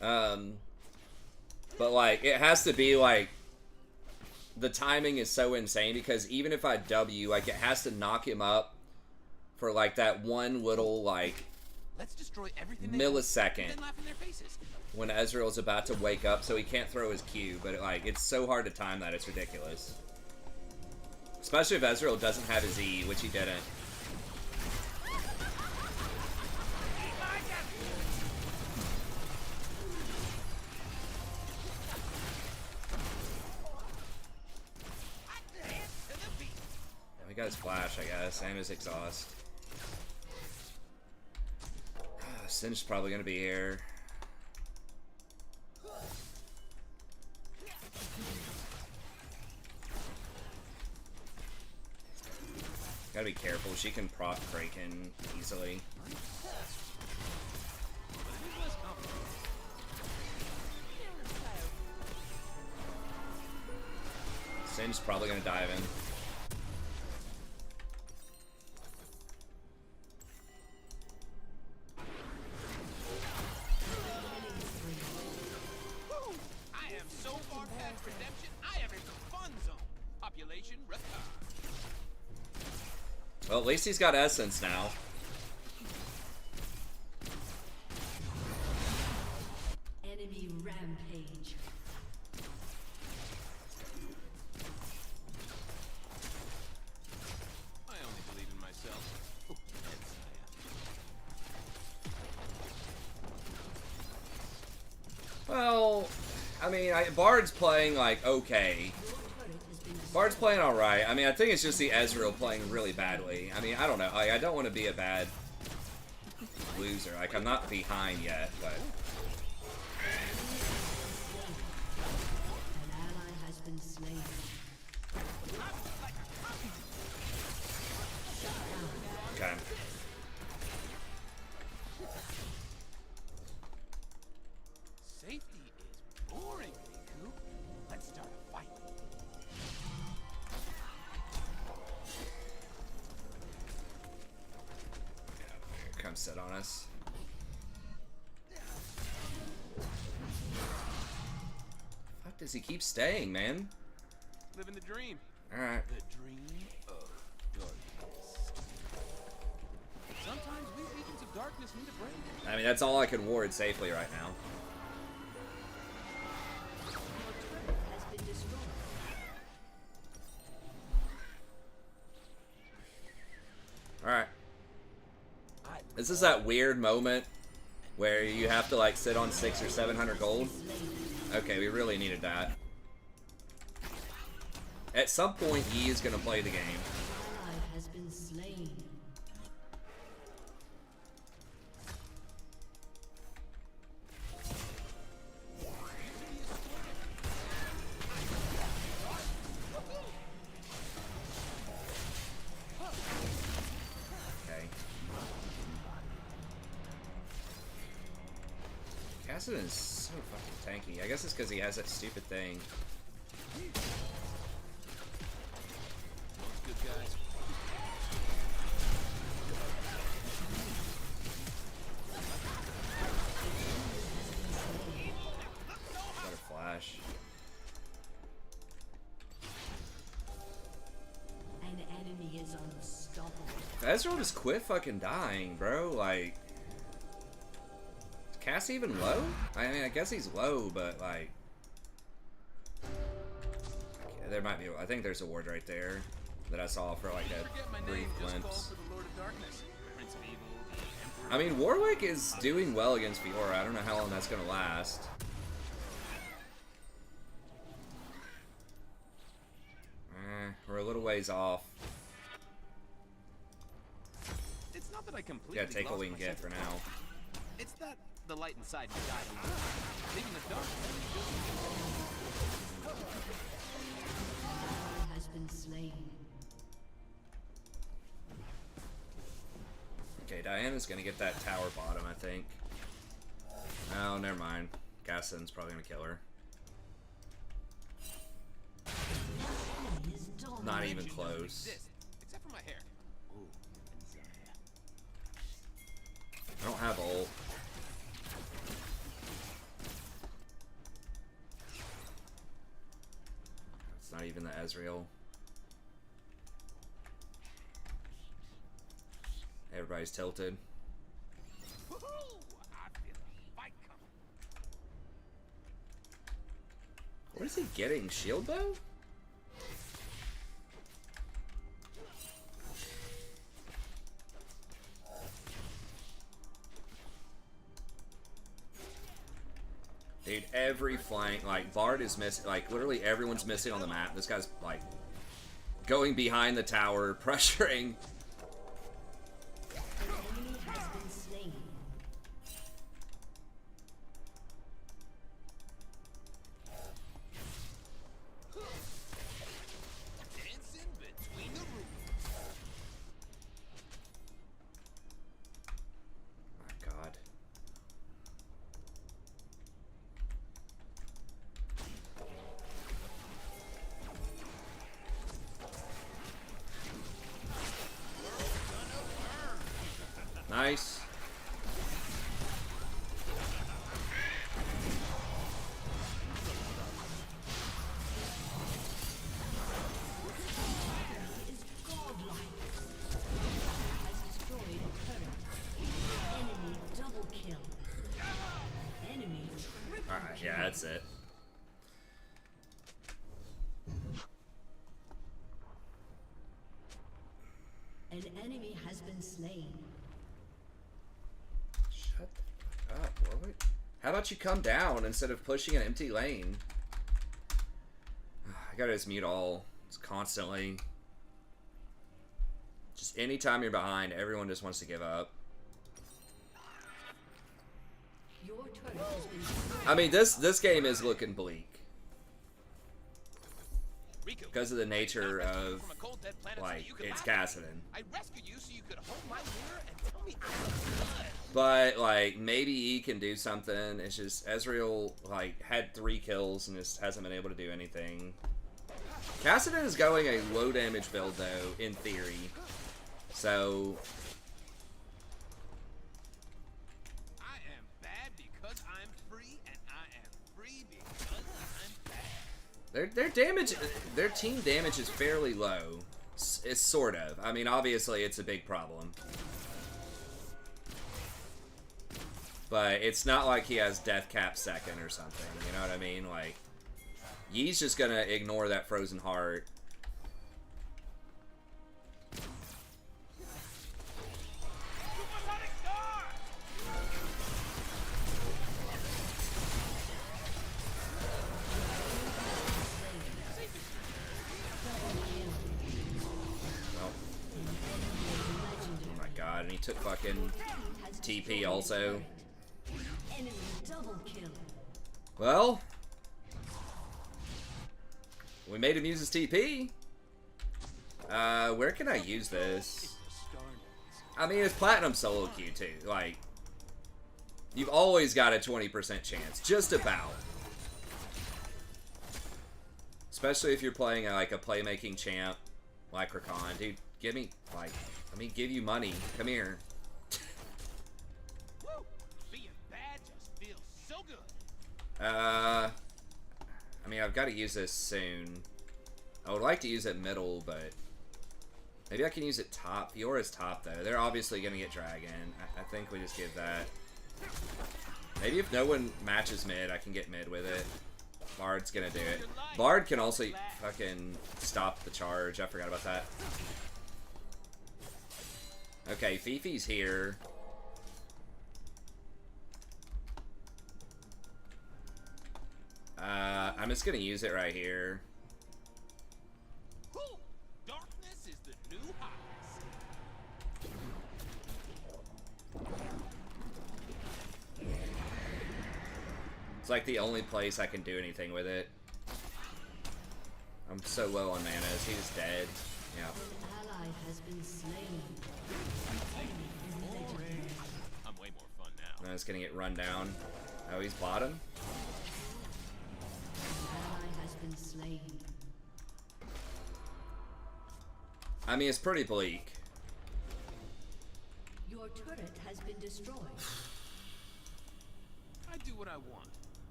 Speaker 1: But like, it has to be like... The timing is so insane because even if I W, like, it has to knock him up for like that one little, like,
Speaker 3: Let's destroy everything they own,
Speaker 1: millisecond
Speaker 3: and then laugh in their faces.
Speaker 1: when Ezreal's about to wake up so he can't throw his Q. But like, it's so hard to time that, it's ridiculous. Especially if Ezreal doesn't have his E, which he didn't. He got his flash, I guess, and his exhaust. Sin's probably gonna be here. Gotta be careful. She can proc Kraken easily. Sin's probably gonna dive in.
Speaker 3: I am so far past redemption, I am in the fun zone. Population Rakan.
Speaker 1: Well, at least he's got Essence now.
Speaker 5: Enemy rampage.
Speaker 3: I only believe in myself. Oh, yes, I am.
Speaker 1: Well, I mean, Bard's playing, like, okay. Bard's playing alright. I mean, I think it's just the Ezreal playing really badly. I mean, I don't know. Like, I don't want to be a bad loser. Like, I'm not behind yet, but...
Speaker 5: An ally has been slain.
Speaker 1: Okay.
Speaker 3: Safety is boring, Riku. Let's start a fight.
Speaker 1: Come sit on us. Fuck does he keep staying, man?
Speaker 3: Living the dream.
Speaker 1: Alright.
Speaker 3: The dream of darkness. Sometimes we agents of darkness need a break.
Speaker 1: I mean, that's all I can ward safely right now.
Speaker 5: Your turret has been destroyed.
Speaker 1: Alright. This is that weird moment where you have to, like, sit on 600 or 700 gold. Okay, we really needed that. At some point, he is going to play the game.
Speaker 5: Ally has been slain.
Speaker 1: Cassidy is so fucking tanky. I guess it's because he has that stupid thing.
Speaker 3: Good guys.
Speaker 1: Got a flash.
Speaker 5: An enemy is unstoppable.
Speaker 1: Ezreal just quit fucking dying, bro. Like, is Cass even low? I mean, I guess he's low, but like, okay, there might be. I think there's a ward right there that I saw for like a brief glimpse. I mean, Warwick is doing well against Fiora. I don't know how long that's gonna last. We're a little ways off.
Speaker 3: It's not that I completely
Speaker 1: Gotta take what
Speaker 3: lost
Speaker 1: we can
Speaker 3: my
Speaker 1: get
Speaker 3: sense
Speaker 1: for
Speaker 3: of
Speaker 1: now.
Speaker 3: touch. It's that the light inside me died a little. Leaving the dark.
Speaker 5: Has been slain.
Speaker 1: Okay, Diana's gonna get that tower bottom, I think. Oh, never mind. Gaston's probably gonna kill her. Not even close.
Speaker 3: Except for my hair.
Speaker 4: Oh, and Zaya.
Speaker 1: I don't have ult. It's not even the Ezreal. Everybody's tilted.
Speaker 3: Woohoo! I feel a fight coming.
Speaker 1: What is he getting? Shield bow? Dude, every flank, like, Bard is missing, like, literally everyone's missing on the map. This guy's, like, going behind the tower, pressuring.
Speaker 5: An enemy has been slain.
Speaker 3: Dancing between the roots.
Speaker 1: My God. Nice.
Speaker 5: Is godlike. Has destroyed a turret. Enemy double kill. Enemy triple
Speaker 1: Alright,
Speaker 5: kill.
Speaker 1: yeah, that's it.
Speaker 5: An enemy has been slain.
Speaker 1: Shut the fuck up, Warwick. How about you come down instead of pushing an empty lane? I gotta just mute all. It's constantly. Just anytime you're behind, everyone just wants to give up.
Speaker 5: Your turret has been
Speaker 1: I mean, this game is looking bleak.
Speaker 3: Rico,
Speaker 1: Because of the nature
Speaker 3: I rescued you
Speaker 1: of,
Speaker 3: from a cold, dead planet so
Speaker 1: like,
Speaker 3: that you could
Speaker 1: it's
Speaker 3: laugh at me.
Speaker 1: Cassidy.
Speaker 3: I rescued you so you could hold my mirror and tell me I was good.
Speaker 1: But, like, maybe he can do something. It's just, Ezreal, like, had 3 kills and just hasn't been able to do anything. Cassidy is going a low damage build, though, in theory. So,
Speaker 3: I am bad because I'm free, and I am free because I'm bad.
Speaker 1: their damage, their team damage is fairly low. It's sort of. I mean, obviously, it's a big problem. But it's not like he has death cap second or something, you know what I mean? Like, Yee's just gonna ignore that frozen heart.
Speaker 3: Supersonic star!
Speaker 1: Well, oh my god, and he took fucking TP also.
Speaker 5: enemy double kill.
Speaker 1: Well, we made him use his TP. Where can I use this? I mean, it's platinum solo queue too. Like, You've always got a 20% chance. Just about. Especially if you're playing like a playmaking champ like Rakan. Dude, give me, like, let me give you money. Come here.
Speaker 3: Woo! Being bad just feels so good.
Speaker 1: I mean, I've got to use this soon. I would like to use it middle, but maybe I can use it top. Fiora's top, though. They're obviously going to get Dragon. I think we just give that. Maybe if no one matches mid, I can get mid with it. Bard's going to do it. Bard can also fucking stop the charge. I forgot about that. Okay, Fifi's here. I'm just going to use it right here.
Speaker 3: Darkness is the new highs.
Speaker 1: It's like the only place I can do anything with it. I'm so low on mana. He's dead. Yeah.
Speaker 5: An ally has been slain.
Speaker 4: I'm way more fun now.
Speaker 1: I'm just gonna get run down. Oh, he's bottom?
Speaker 5: An ally has been slain.
Speaker 1: I mean, it's pretty bleak.
Speaker 5: Your turret has been destroyed.
Speaker 3: I do what I want.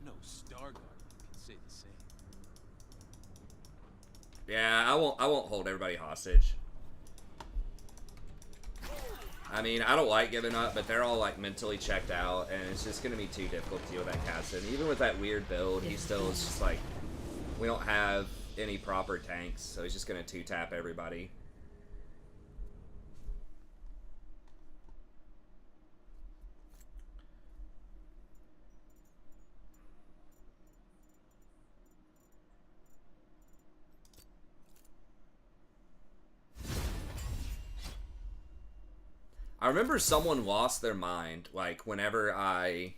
Speaker 4: No Starguard can say the same.
Speaker 1: Yeah, I won't hold everybody hostage. I mean, I don't like giving up, but they're all like mentally checked out, and it's just gonna be too difficult to deal with that Cassid. Even with that weird build, he still is just like, we don't have any proper tanks, so he's just gonna 2-tap everybody. I remember someone lost their mind, like, whenever I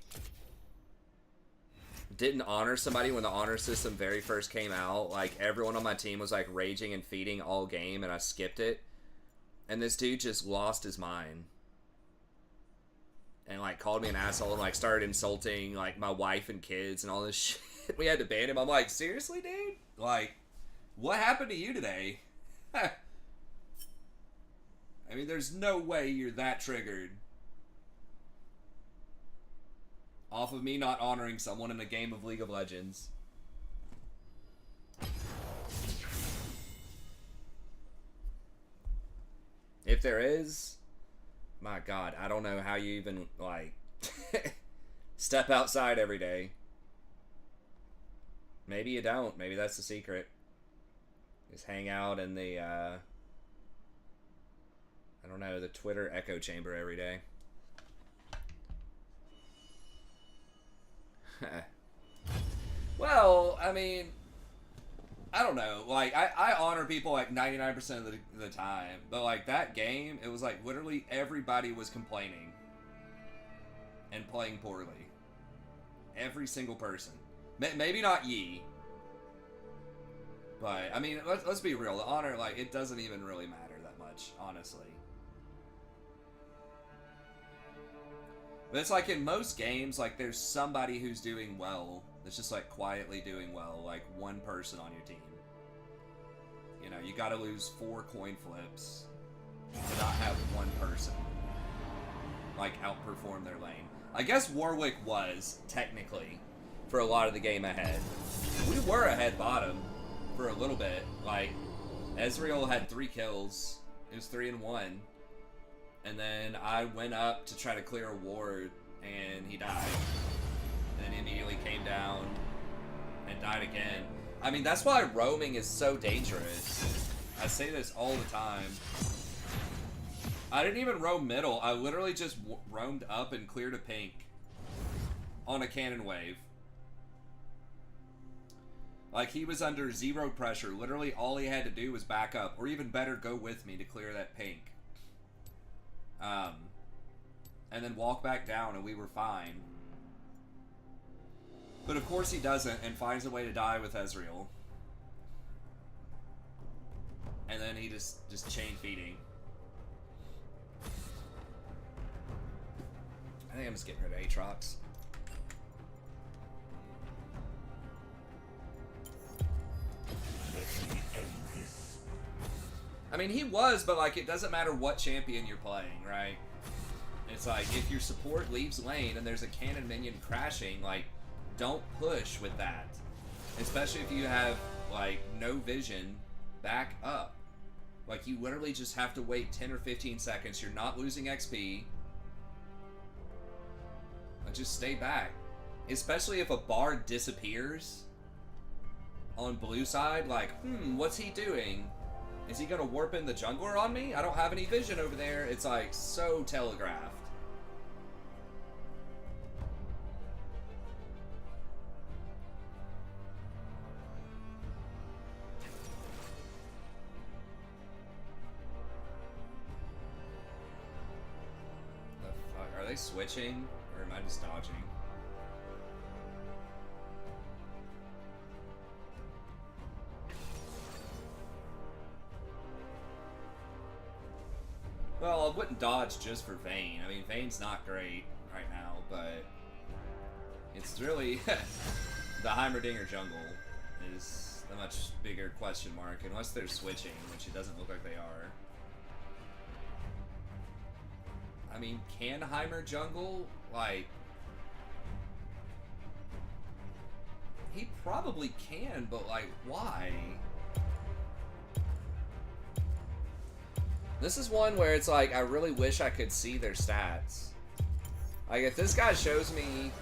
Speaker 1: didn't honor somebody when the honor system very first came out. Like, everyone on my team was, like, raging and feeding all game, and I skipped it. And this dude just lost his mind. And, like, called me an asshole and, like, started insulting, like, my wife and kids and all this shit. We had to ban him. I'm like, seriously, dude? Like, what happened to you today? I mean, there's no way you're that triggered off of me not honoring someone in a game of League of Legends. If there is, my God, I don't know how you even, like, step outside every day. Maybe you don't. Maybe that's the secret. Just hang out in the, I don't know, the Twitter echo chamber every day. Well, I mean, I don't know. Like, I honor people like 99% of the time. But, like, that game, it was like literally everybody was complaining and playing poorly. Every single person. Maybe not Yi. But, I mean, let's be real. The honor, like, it doesn't even really matter that much, honestly. But it's like in most games, like, there's somebody who's doing well that's just, like, quietly doing well. Like, one person on your team. You know, you gotta lose 4 coin flips to not have one person, like, outperform their lane. I guess Warwick was, technically, for a lot of the game ahead. We were ahead bottom for a little bit. Like, Ezreal had 3 kills. It was 3-1. And then I went up to try to clear a ward, and he died. And then immediately came down and died again. I mean, that's why roaming is so dangerous. I say this all the time. I didn't even roam middle. I literally just roamed up and cleared a pink on a cannon wave. Like, he was under 0 pressure. Literally, all he had to do was back up, or even better, go with me to clear that pink. And then walk back down, and we were fine. But of course he doesn't, and finds a way to die with Ezreal. And then he just chain feeding. I think I'm just getting rid of Aatrox. I mean, he was, but like, it doesn't matter what champion you're playing, right? It's like, if your support leaves lane and there's a cannon minion crashing, like, don't push with that. Especially if you have, like, no vision back up. Like, you literally just have to wait 10 or 15 seconds. You're not losing XP. Like, just stay back. Especially if a bard disappears on blue side, like, what's he doing? Is he gonna warp in the jungler on me? I don't have any vision over there. It's like so telegraphed. The fuck? Are they switching? Or am I just dodging? Well, I wouldn't dodge just for Vayne. I mean, Vayne's not great right now, but it's really the Heimerdinger jungle is the much bigger question mark, unless they're switching, which it doesn't look like they are. I mean, can Heimer jungle? Like, he probably can, but like, why? This is one where it's like, I really wish I could see their stats. Like, if this guy shows me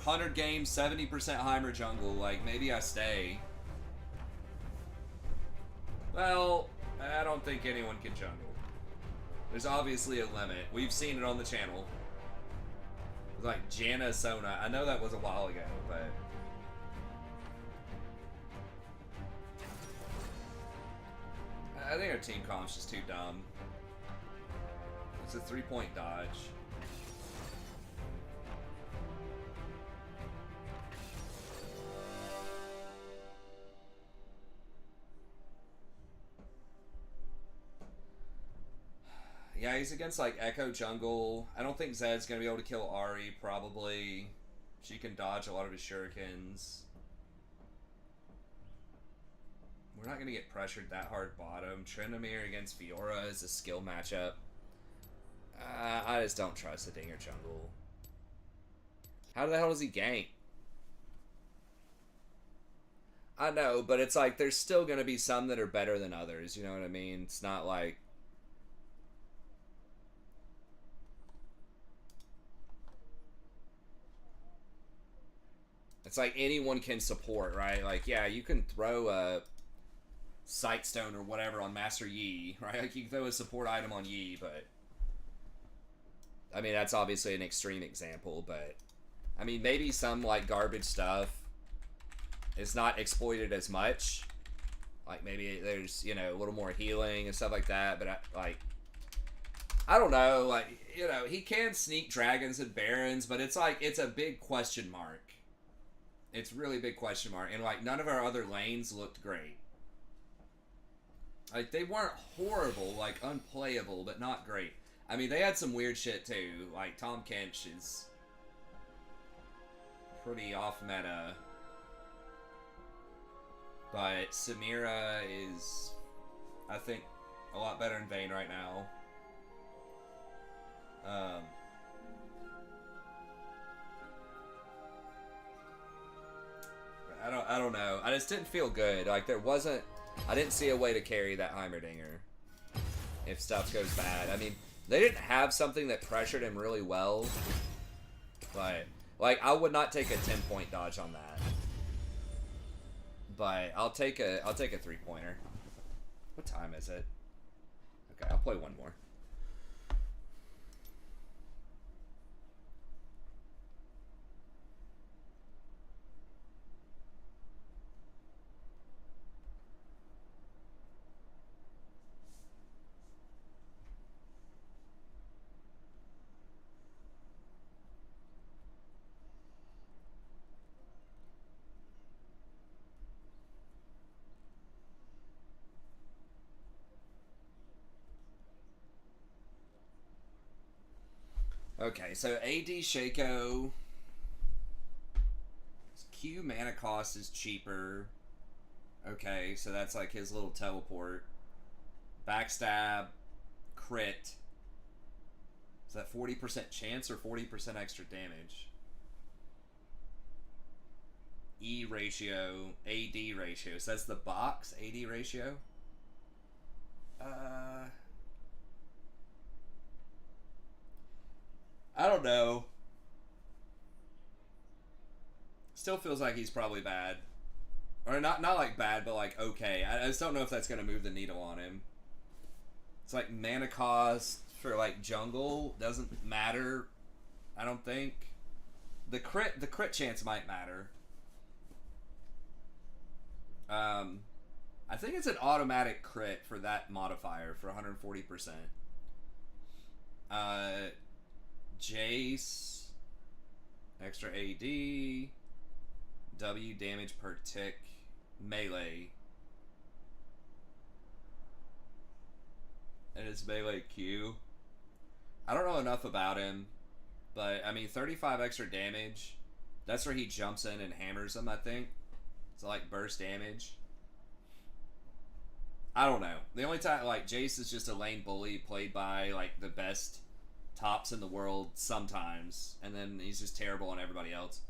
Speaker 1: 100 games, 70% Heimer jungle, like, maybe I stay. Well, I don't think anyone can jungle. There's obviously a limit. We've seen it on the channel. Like, Janna Sona. I know that was a while ago, but... I think our team comp's just too dumb. It's a 3-point dodge. Yeah, he's against like Echo Jungle. I don't think Zed's gonna be able to kill Ahri, probably. She can dodge a lot of his shurikens. We're not going to get pressured that hard bottom. Tryndamere against Fiora is a skill matchup. I just don't trust the Dinger jungle. How the hell does he gank? I know, but it's like there's still going to be some that are better than others. You know what I mean? It's not like... It's like anyone can support, right? Like, yeah, you can throw a... Sightstone or whatever on Master Yi, right? Like, you can throw a support item on Yi, but... I mean, that's obviously an extreme example, but... I mean, maybe some, like, garbage stuff is not exploited as much. Like, maybe there's, you know, a little more healing and stuff like that, but, I don't know, like, you know, he can sneak dragons and barons, but it's like, it's a big question mark. It's really big question mark, and, like, none of our other lanes looked great. Like, they weren't horrible, like, unplayable, but not great. I mean, they had some weird shit, too. Like, Tom Kench is pretty off-meta. But Samira is, I think, a lot better than Vayne right now. I don't know. I just didn't feel good. Like, there wasn't... I didn't see a way to carry that Heimerdinger if stuff goes bad. I mean, they didn't have something that pressured him really well, but like I would not take a 10-point dodge on that. But I'll take a 3-pointer. What time is it? Okay, I'll play one more. Okay, so AD Shaco. Q mana cost is cheaper. Okay, so that's like his little teleport. Backstab, crit. Is that 40% chance or 40% extra damage? E ratio, AD ratio. So that's the box AD ratio. I don't know. Still feels like he's probably bad. Or not like bad, but like okay. I just don't know if that's going to move the needle on him. It's like mana cost for like jungle doesn't matter, I don't think. The crit chance might matter. I think it's an automatic crit for that modifier for 140%. Jace, extra AD, W damage per tick, melee. And it's melee Q. I don't know enough about him, but I mean 35 extra damage. That's where he jumps in and hammers them, I think. So like burst damage. I don't know. The only time like Jace is just a lane bully played by like the best tops in the world sometimes, and then he's just terrible on everybody else.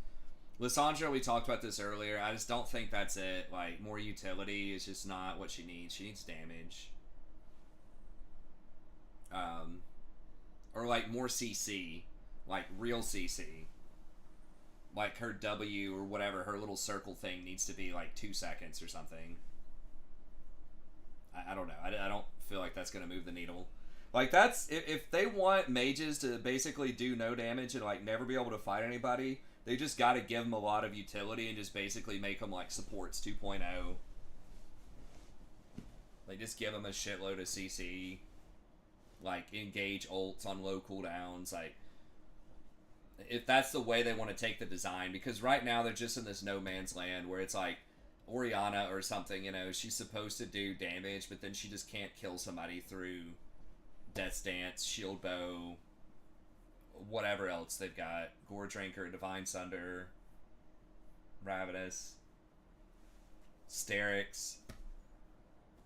Speaker 1: Lissandra, we talked about this earlier. I just don't think that's it. Like more utility is just not what she needs. She needs damage. Or like more CC, like real CC. Like her W or whatever, her little circle thing needs to be like 2 seconds or something. I don't know. I don't feel like that's going to move the needle. Like that's, if they want mages to basically do no damage and like never be able to fight anybody, they just got to give them a lot of utility and just basically make them like supports 2.0. Like just give them a shitload of CC. Like engage ults on low cooldowns. Like if that's the way they want to take the design, because right now they're just in this no man's land where it's like Orianna or something, you know, she's supposed to do damage, but then she just can't kill somebody through Death's Dance, Shield Bow, whatever else they've got. Gore Drinker, Divine Sunder, Ravenous, Sterix.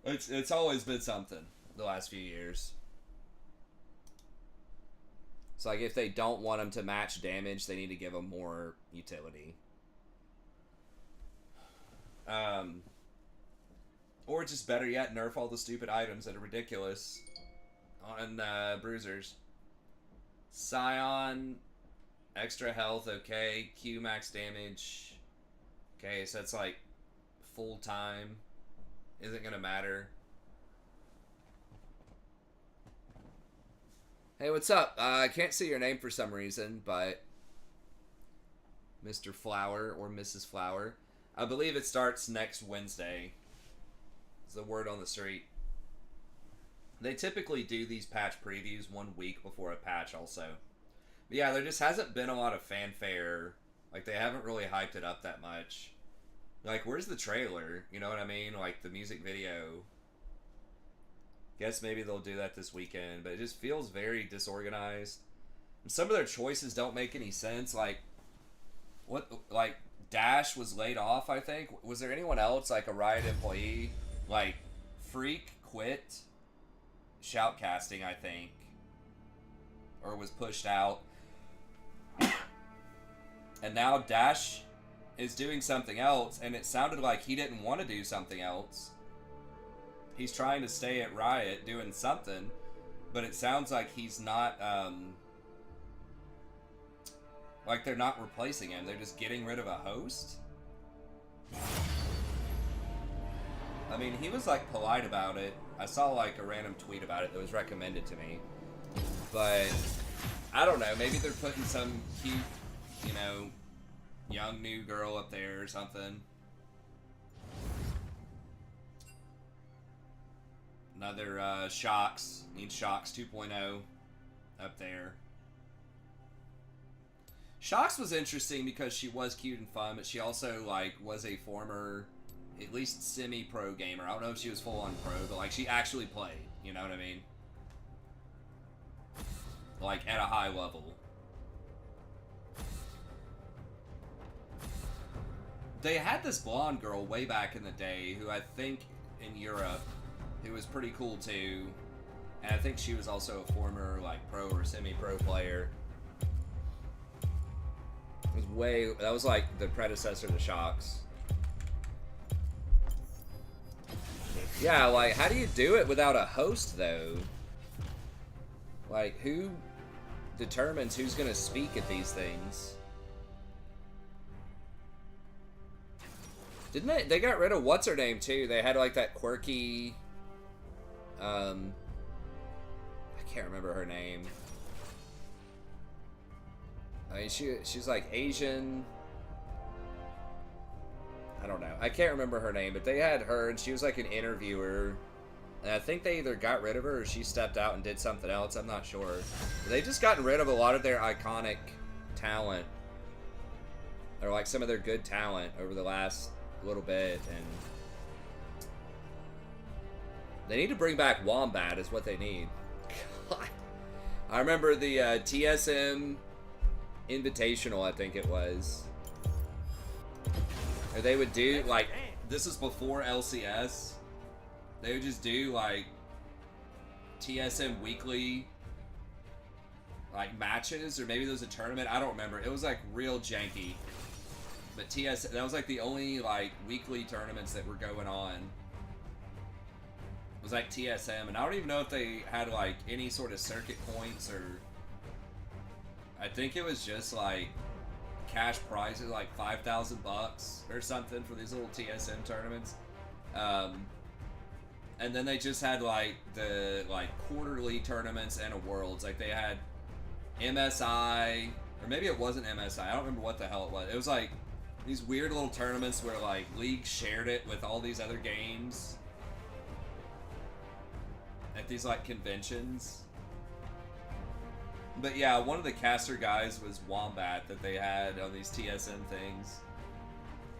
Speaker 1: It's always been something the last few years. So like if they don't want them to match damage, they need to give them more utility. Or just better yet, nerf all the stupid items that are ridiculous on bruisers. Scion, extra health, okay. Q max damage. Okay, so that's like full time. Isn't gonna matter. Hey, what's up? I can't see your name for some reason, but Mr. Flower or Mrs. Flower. I believe it starts next Wednesday. Is the word on the street. They typically do these patch previews 1 week before a patch also. But yeah, there just hasn't been a lot of fanfare. Like, they haven't really hyped it up that much. Like, where's the trailer? You know what I mean? Like, the music video. Guess maybe they'll do that this weekend, but it just feels very disorganized. And some of their choices don't make any sense. Like, what, like, Dash was laid off, I think. Was there anyone else, like a Riot employee? Like, Freak quit shoutcasting, I think. Or was pushed out. And now Dash is doing something else, and it sounded like he didn't want to do something else. He's trying to stay at Riot doing something, but it sounds like he's not, like they're not replacing him. They're just getting rid of a host? I mean, he was like polite about it. I saw like a random tweet about it that was recommended to me. But, I don't know. Maybe they're putting some cute, you know, young new girl up there or something. Another Shocks. Needs Shocks 2.0 up there. Shocks was interesting because she was cute and fun, but she also like was a former, at least semi-pro gamer. I don't know if she was full-on pro, but like she actually played. You know what I mean? Like at a high level. They had this blonde girl way back in the day who I think in Europe, who was pretty cool too. And I think she was also a former like pro or semi-pro player. That was like the predecessor to Shocks. Yeah, like how do you do it without a host though? Like who determines who's gonna speak at these things? Didn't they got rid of what's her name too? They had like that quirky I can't remember her name. I mean she's like Asian. I don't know. I can't remember her name, but they had her and she was like an interviewer. And I think they either got rid of her or she stepped out and did something else. I'm not sure. But they just gotten rid of a lot of their iconic talent. Or like some of their good talent over the last little bit, and they need to bring back Wombat is what they need. God. I remember the TSM Invitational, I think it was. Or they would do like, this is before LCS. They would just do like TSM weekly like matches, or maybe there was a tournament. I don't remember. It was like real janky. But that was like the only like weekly tournaments that were going on. It was like TSM, and I don't even know if they had like any sort of circuit points, or I think it was just like cash prizes, like $5,000 or something for these little TSM tournaments. And then they just had like the like quarterly tournaments and a Worlds. Like they had MSI, or maybe it wasn't MSI. I don't remember what the hell it was. It was like these weird little tournaments where like League shared it with all these other games at these like conventions. But yeah, one of the caster guys was Wombat that they had on these TSM things.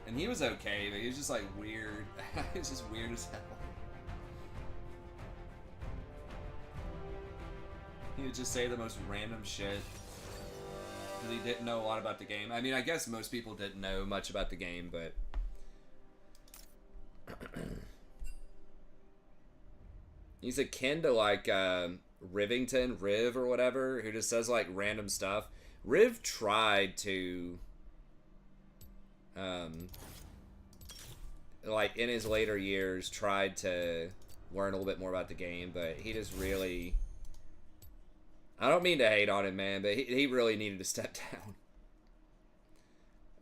Speaker 1: And he was okay, but he was just like weird. He was just weird as hell. He would just say the most random shit. Because he didn't know a lot about the game. I mean, I guess most people didn't know much about the game, but... He's akin to, like, Rivington, Riv or whatever, who just says, like, random stuff. Riv tried to... like, in his later years, tried to learn a little bit more about the game, but he just really... I don't mean to hate on him, man, but he really needed to step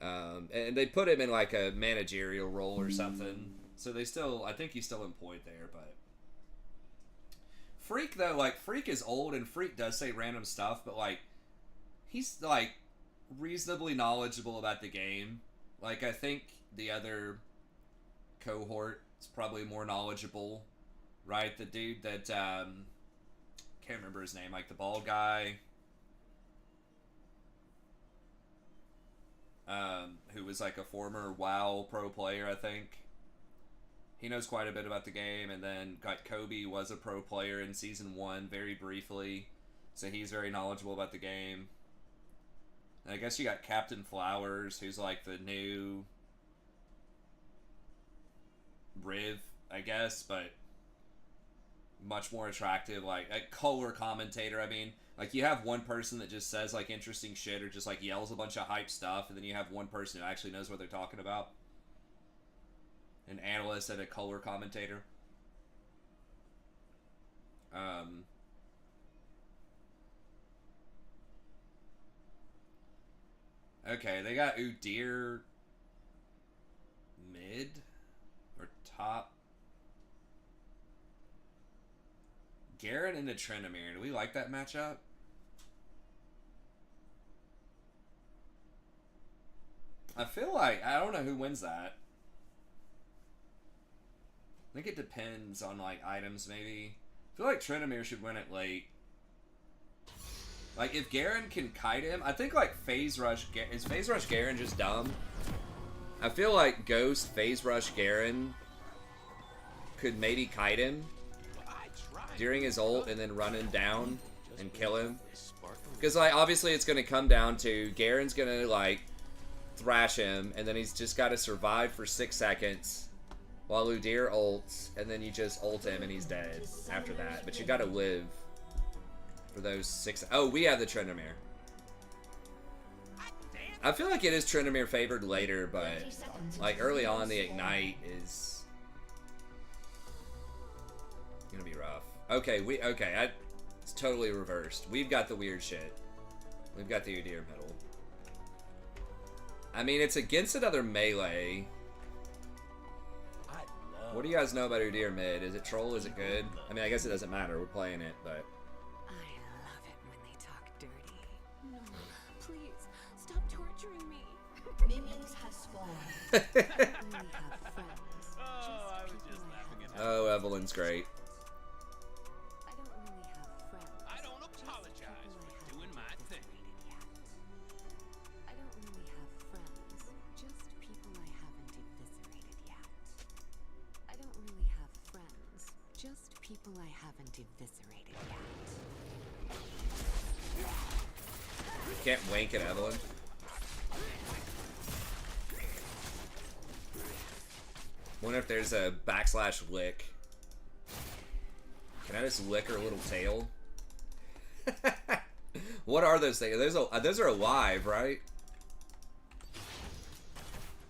Speaker 1: down. And they put him in like a managerial role or something. So they still, I think he's still employed there, but... Freak, though, like, Freak is old, and Freak does say random stuff, but, like, he's, like, reasonably knowledgeable about the game. Like, I think the other cohort is probably more knowledgeable, right? The dude that, can't remember his name, like the bald guy, who was like a former WoW pro player, I think. He knows quite a bit about the game, and then got Kobe was a pro player in Season 1 very briefly, so he's very knowledgeable about the game. And I guess you got Captain Flowers, who's like the new Riv, I guess, but much more attractive, like a color commentator. I mean, like you have one person that just says like interesting shit or just like yells a bunch of hype stuff, and then you have one person who actually knows what they're talking about. An analyst and a color commentator. Okay, they got Udyr mid or top. Garen into Trendamere. Do we like that matchup? I feel like, I don't know who wins that. I think it depends on, like, items, maybe. I feel like Trendamere should win it late. Like, if Garen can kite him, I think, like, Phase Rush... Is Phase Rush Garen just dumb? I feel like Ghost Phase Rush Garen could maybe kite him during his ult and then run him down and kill him. Because, like, obviously it's going to come down to Garen's going to, like, thrash him, and then he's just got to survive for 6 seconds while Udyr ults, and then you just ult him and he's dead after that. But you got to live for those 6. Oh, we have the Tryndamere. I feel like it is Tryndamere favored later, but like early on, the Ignite is gonna be rough. Okay, it's totally reversed. We've got the weird shit. We've got the Udyr middle. I mean, it's against another melee. What do you guys know about Udyr mid? Is it troll? Is it good? I mean, I guess it doesn't matter. We're playing it, but.
Speaker 6: I love it when they talk dirty. No, please, stop torturing me.
Speaker 5: Minions have spawned.
Speaker 6: I only have friends.
Speaker 3: Oh, I was just laughing at
Speaker 1: Oh, Evelyn's great.
Speaker 6: I don't really have friends.
Speaker 3: I don't apologize for doing my thing.
Speaker 6: I don't really have friends. Just people I haven't eviscerated yet. I don't really have friends. Just people I haven't eviscerated yet.
Speaker 1: You can't wank at Evelyn. Wonder if there's a / lick. Can I just lick her little tail? What are those things? Those are alive, right?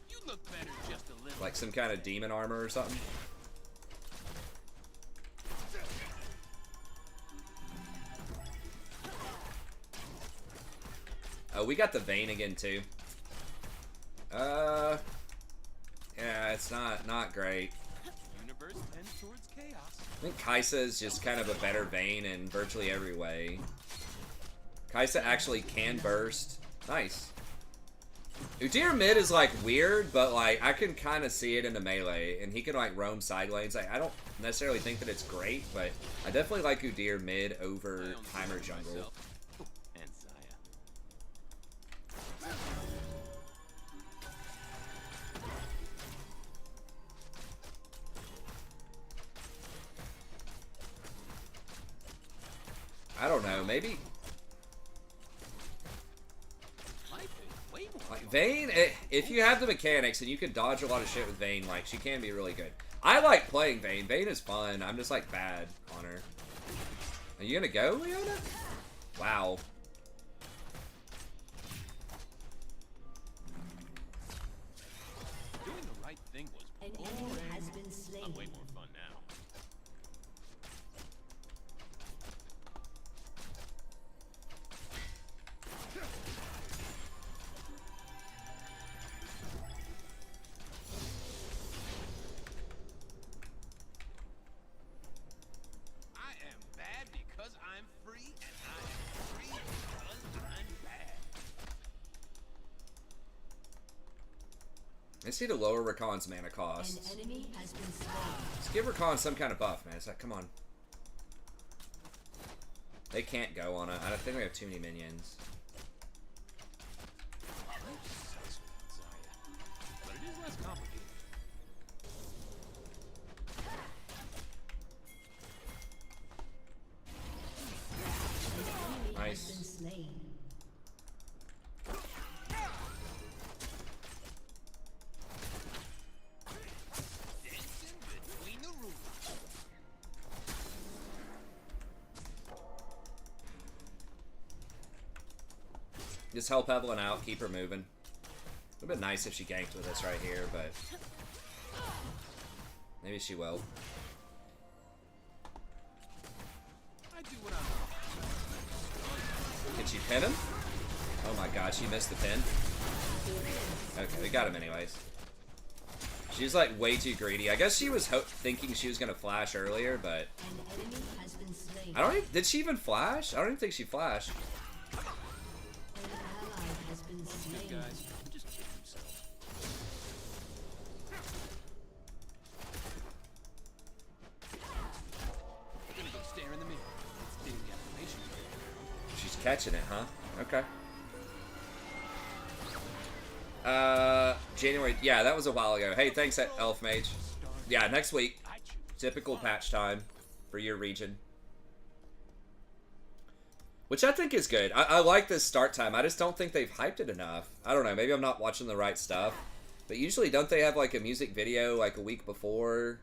Speaker 3: You look better just a little.
Speaker 1: Like some kind of demon armor or something? Oh, we got the Vayne again too. Yeah, it's not great.
Speaker 3: Universe tends towards chaos.
Speaker 1: I think Kaisa is just kind of a better Vayne in virtually every way. Kaisa actually can burst. Nice. Udyr mid is like weird, but like I can kind of see it in the melee, and he can like roam side lanes. Like, I don't necessarily think that it's great, but I definitely like Udyr mid over Timer jungle.
Speaker 4: And Zaya.
Speaker 1: I don't know, maybe
Speaker 3: Life is way more
Speaker 1: like Vayne. If you have the mechanics and you can dodge a lot of shit with Vayne, like she can be really good. I like playing Vayne. Vayne is fun. I'm just like bad on her. Are you gonna go, Leona? Wow.
Speaker 3: doing the right thing was
Speaker 5: An enemy has been slain.
Speaker 3: I'm way more fun now. I am bad because I'm free, and I am free because I'm bad.
Speaker 1: I just need to lower Rakan's mana
Speaker 5: An
Speaker 1: cost.
Speaker 5: enemy has been slain.
Speaker 1: Just give Rakan some kind of buff, man. It's like, come on. They can't go on it. I don't think we have too many minions.
Speaker 3: Life sucks without Zaya, but it is less complicated.
Speaker 5: An enemy
Speaker 1: Nice.
Speaker 5: has been slain.
Speaker 3: Dancing between the rules.
Speaker 1: Just help Evelyn out, keep her moving. It would have been nice if she ganked with us right here, but maybe she will.
Speaker 3: I do what I'm.
Speaker 1: Can she pin him? Oh my god, she missed the pin. Okay, we got him anyways. She's like way too greedy. I guess she was thinking she was gonna flash earlier, but
Speaker 5: An enemy has been slain.
Speaker 1: I don't even, did she even flash? I don't even think she flashed.
Speaker 5: An ally has been slain.
Speaker 3: Guys, just kill himself. We're gonna go stare in the mirror. It's doing the affirmation.
Speaker 1: She's catching it, huh? Okay. January. Yeah, that was a while ago. Hey, thanks, Elf Mage. Yeah, next week.
Speaker 3: I choose.
Speaker 1: Typical patch time for your region. Which I think is good. I like this start time. I just don't think they've hyped it enough. I don't know. Maybe I'm not watching the right stuff. But usually, don't they have like a music video like a week before?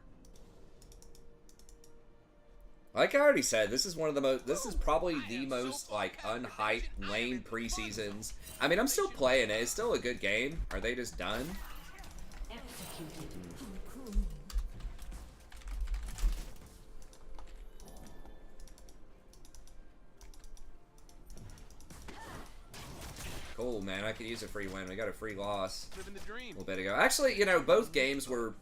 Speaker 1: Like I already said, this is one of the most. This is probably the most like unhyped, lame preseasons. I mean, I'm still playing it. It's still a good game. Are they just done?
Speaker 5: Executed.
Speaker 1: Cool, man. I could use a free win. We got a free loss
Speaker 3: Living the
Speaker 1: a
Speaker 3: dream.
Speaker 1: little bit ago. Actually, you know, both games were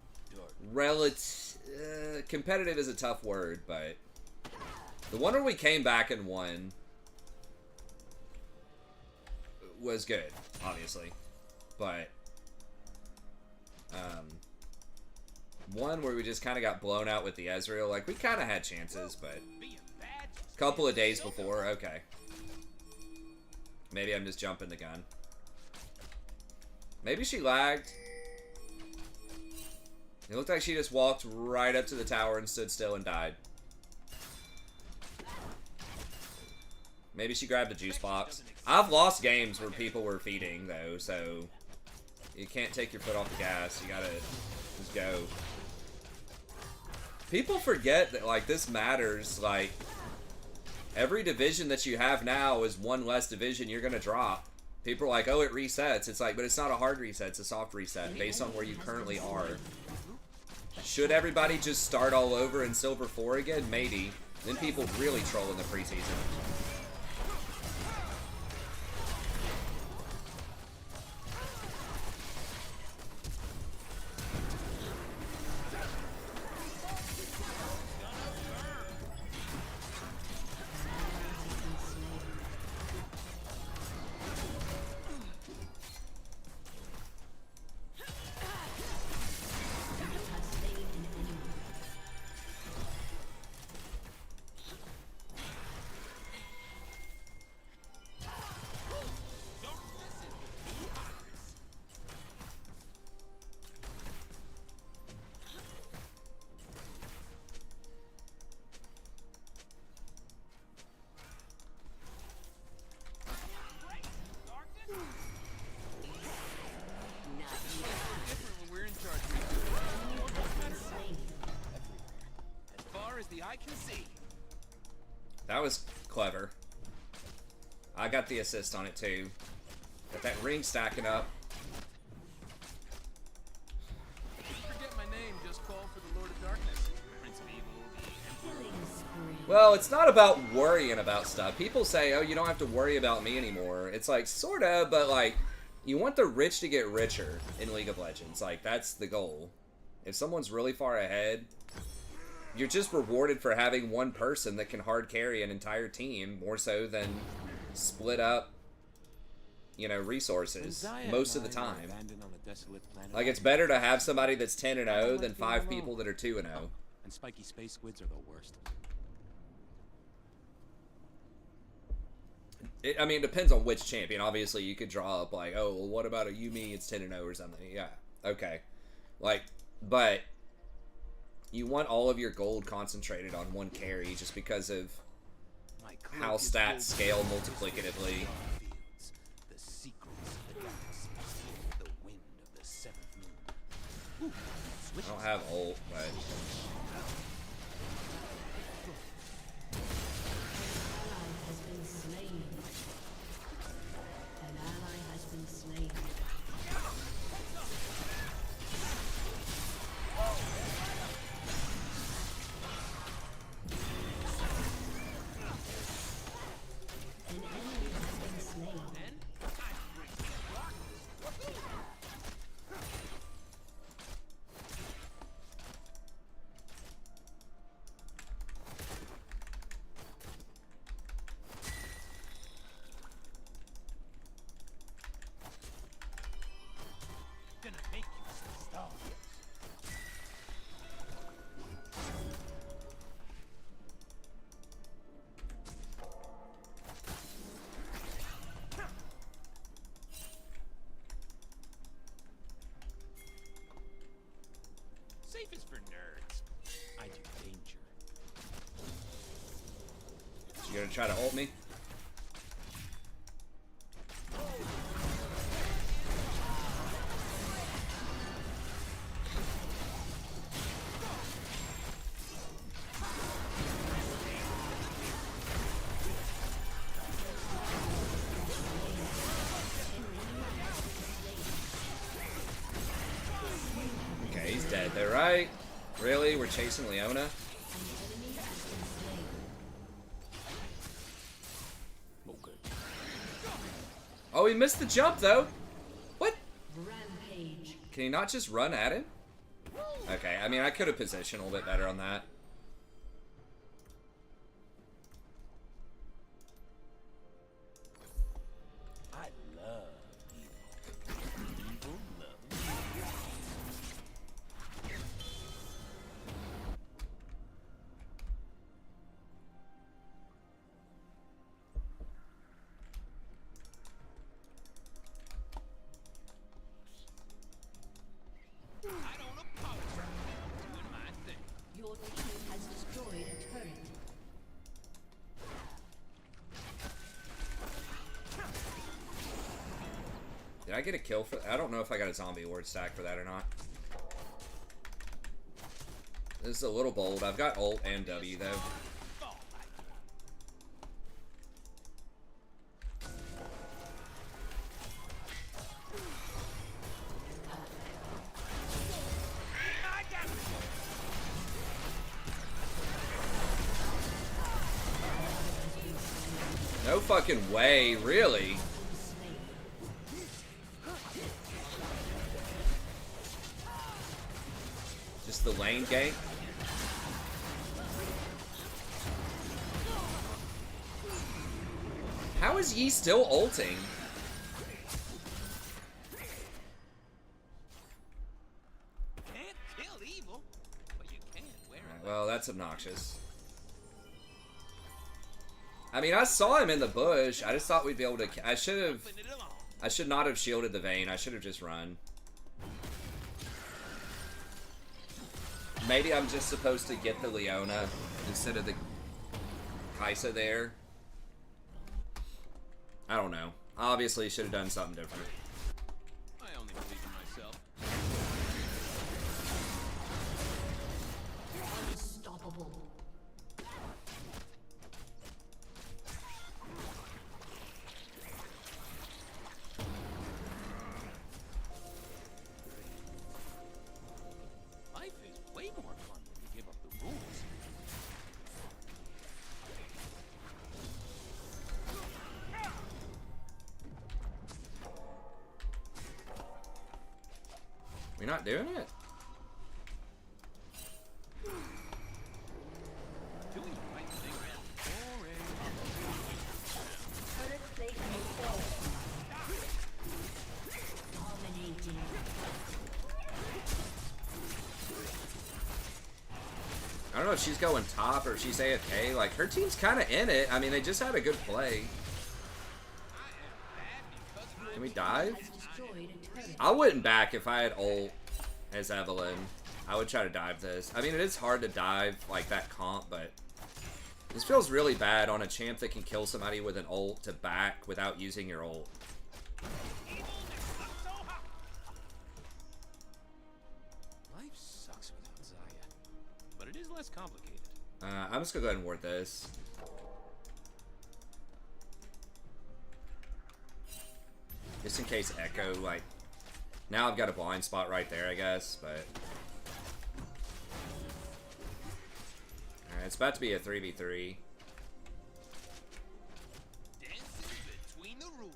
Speaker 1: competitive is a tough word, but the one where we came back and won was good, obviously. But one where we just kind of got blown out with the Ezreal, like we kind of had chances, but
Speaker 3: Being bad.
Speaker 1: a couple of days before, okay. Maybe I'm just jumping the gun. Maybe she lagged. It looked like she just walked right up to the tower and stood still and died. Maybe she grabbed a juice box. I've lost games where people were feeding, though, so you can't take your foot off the gas. You gotta just go. People forget that, like, this matters. Like, every division that you have now is one less division you're gonna drop. People are like, oh, it resets. It's like, but it's not a hard reset. It's a soft reset based on where you currently are. Should everybody just start all over in Silver 4 again? Maybe. Then people really troll in the preseason.
Speaker 3: The eye can see.
Speaker 1: That was clever. I got the assist on it too. Got that ring stacking up.
Speaker 3: Forget my name, just call for the Lord of Darkness. Prince of Evil, the Emperor.
Speaker 1: Well, it's not about worrying about stuff. People say, oh, you don't have to worry about me anymore. It's like, sort of, but like, you want the rich to get richer in League of Legends. Like, that's the goal. If someone's really far ahead, you're just rewarded for having one person that can hard carry an entire team more so than split up, you know, resources most of the time. Like, it's better to have somebody that's 10-0 than 5 people that are 2-0.
Speaker 4: And spiky space squids are the worst.
Speaker 1: I mean, it depends on which champion. Obviously, you could draw up like, oh, well, what about a Yumi? It's 10-0 or something. Yeah, okay. Like, but you want all of your gold concentrated on one carry just because of how stats scale multiplicatively.
Speaker 4: The secrets of the galaxy, the wind of the seventh moon.
Speaker 1: I don't have ult, but
Speaker 5: Has been slain. An ally has been slain. An enemy has been slain.
Speaker 3: Gonna make you stop. Safe is for nerds.
Speaker 4: I do danger.
Speaker 1: you gonna try to ult me? Really? We're chasing Leona?
Speaker 4: Okay.
Speaker 1: Oh, he missed the jump, though. What?
Speaker 5: Rampage.
Speaker 1: Can he not just run at him? Okay, I mean, I could have positioned a little bit better on that.
Speaker 4: I love evil. Evil loves evil.
Speaker 3: I don't apologize. Doing my thing.
Speaker 5: Your team has destroyed a turret.
Speaker 1: Did I get a kill for... I don't know if I got a zombie ward stack for that or not. This is a little bold. I've got ult and W, though.
Speaker 3: Fall like
Speaker 1: No fucking way, really? Just the lane gank? How is Yi still ulting?
Speaker 3: can't kill evil, but you can wear it.
Speaker 1: Well, that's obnoxious. I mean, I saw him in the bush. I just thought we'd be able to... I should not have shielded the Vayne. I should have just run. Maybe I'm just supposed to get the Leona instead of the Kaisa there. I don't know. Obviously, should have done something different.
Speaker 3: I only believe in myself.
Speaker 5: Unstoppable.
Speaker 3: Life is way more fun when you give up the rules.
Speaker 1: We not doing it?
Speaker 3: Doing the right thing. Boring.
Speaker 5: Turret plate will fall. Dominating.
Speaker 1: I don't know if she's going top or if she's AFK. Like, her team's kind of in it. I mean, they just had a good play. Can we dive?
Speaker 5: Has destroyed a turret.
Speaker 1: I wouldn't back if I had ult as Evelyn. I would try to dive this. I mean, it is hard to dive like that comp, but this feels really bad on a champ that can kill somebody with an ult to back without using your ult.
Speaker 3: Life sucks without Zaya, but it is less complicated.
Speaker 1: I'm just gonna go ahead and ward this. Just in case Echo, like... Now I've got a blind spot right there, I guess, but... Alright, it's about to be a 3v3.
Speaker 3: Dancing between the rules.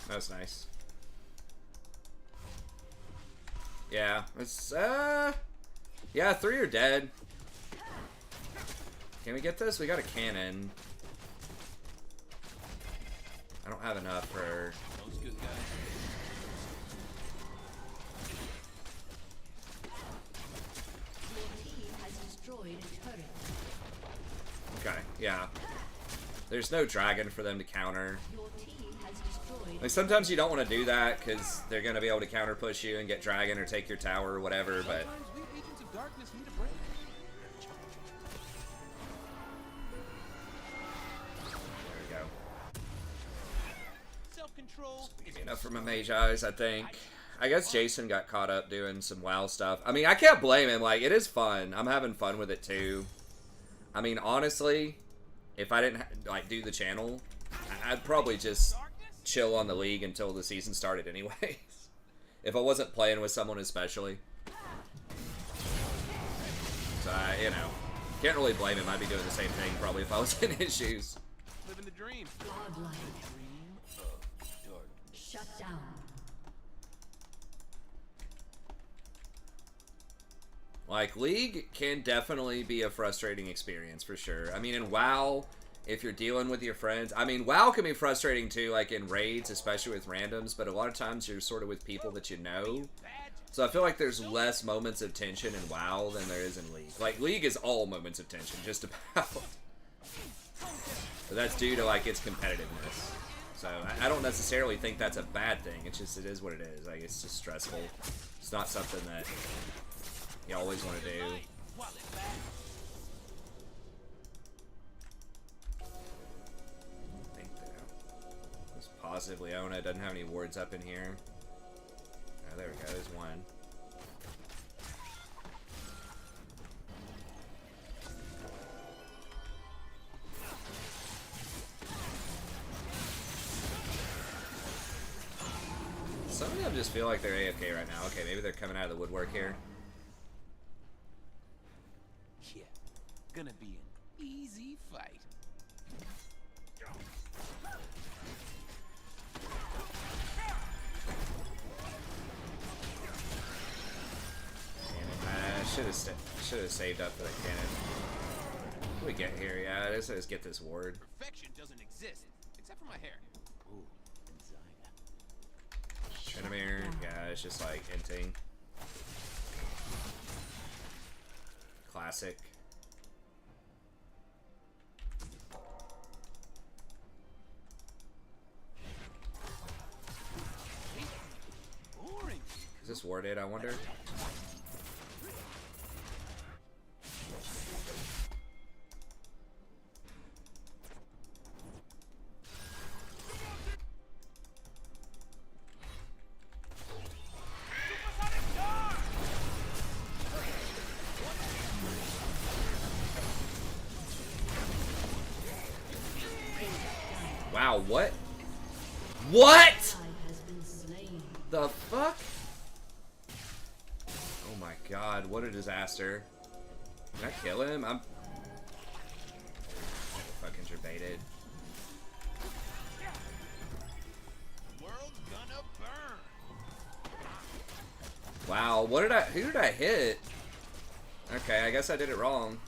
Speaker 1: That's nice. Yeah, it's, yeah, 3 are dead. Can we get this? We got a cannon. I don't have enough for...
Speaker 3: Those good guys.
Speaker 5: Your team has destroyed a turret.
Speaker 1: Okay, yeah. There's no dragon for them to counter.
Speaker 5: Your team has destroyed.
Speaker 1: Like, sometimes you don't want to do that because they're going to be able to counter push you and get dragon or take your tower or whatever, but...
Speaker 3: Sometimes we agents of darkness need a break.
Speaker 1: There we go.
Speaker 3: Self-control is
Speaker 1: Enough for my mage eyes, I think. I guess Jason got caught up doing some WoW stuff. I mean, I can't blame him. Like, it is fun. I'm having fun with it, too. I mean, honestly, if I didn't, like, do the channel, I'd probably just chill on the league until the season started anyways. If I wasn't playing with someone especially. So, you know, can't really blame him. I'd be doing the same thing probably if I was in his shoes.
Speaker 3: living the dream.
Speaker 5: Godlike. Shut down.
Speaker 1: Like, League can definitely be a frustrating experience, for sure. I mean, in WoW, if you're dealing with your friends... I mean, WoW can be frustrating, too, like in raids, especially with randoms, but a lot of times you're sort of with people that you know. So I feel like there's less moments of tension in WoW than there is in League. Like, League is all moments of tension, just about. But that's due to, like, its competitiveness. So I don't necessarily think that's a bad thing. It's just, it is what it is. Like, it's just stressful. It's not something that you always want to do. I think that this positive Leona doesn't have any wards up in here. Oh, there we go. There's one. Some of them just feel like they're AFK right now. Okay, maybe they're coming out of the woodwork here.
Speaker 3: Yeah, gonna be an easy fight.
Speaker 1: Should have saved up for the cannon. What do we get here? Yeah, let's just get this ward.
Speaker 3: Perfection doesn't exist, except for my hair.
Speaker 4: Ooh, Gonzaga.
Speaker 1: Trinamere, yeah, it's just like inting. Classic.
Speaker 3: Boring.
Speaker 1: Is this warded, I wonder? Wow, what? What?
Speaker 5: Has been slain.
Speaker 1: The fuck? Oh my god, what a disaster. Can I kill him? I'm fucking baited.
Speaker 3: World's gonna burn.
Speaker 1: Wow, who did I hit? Okay, I guess I did it wrong.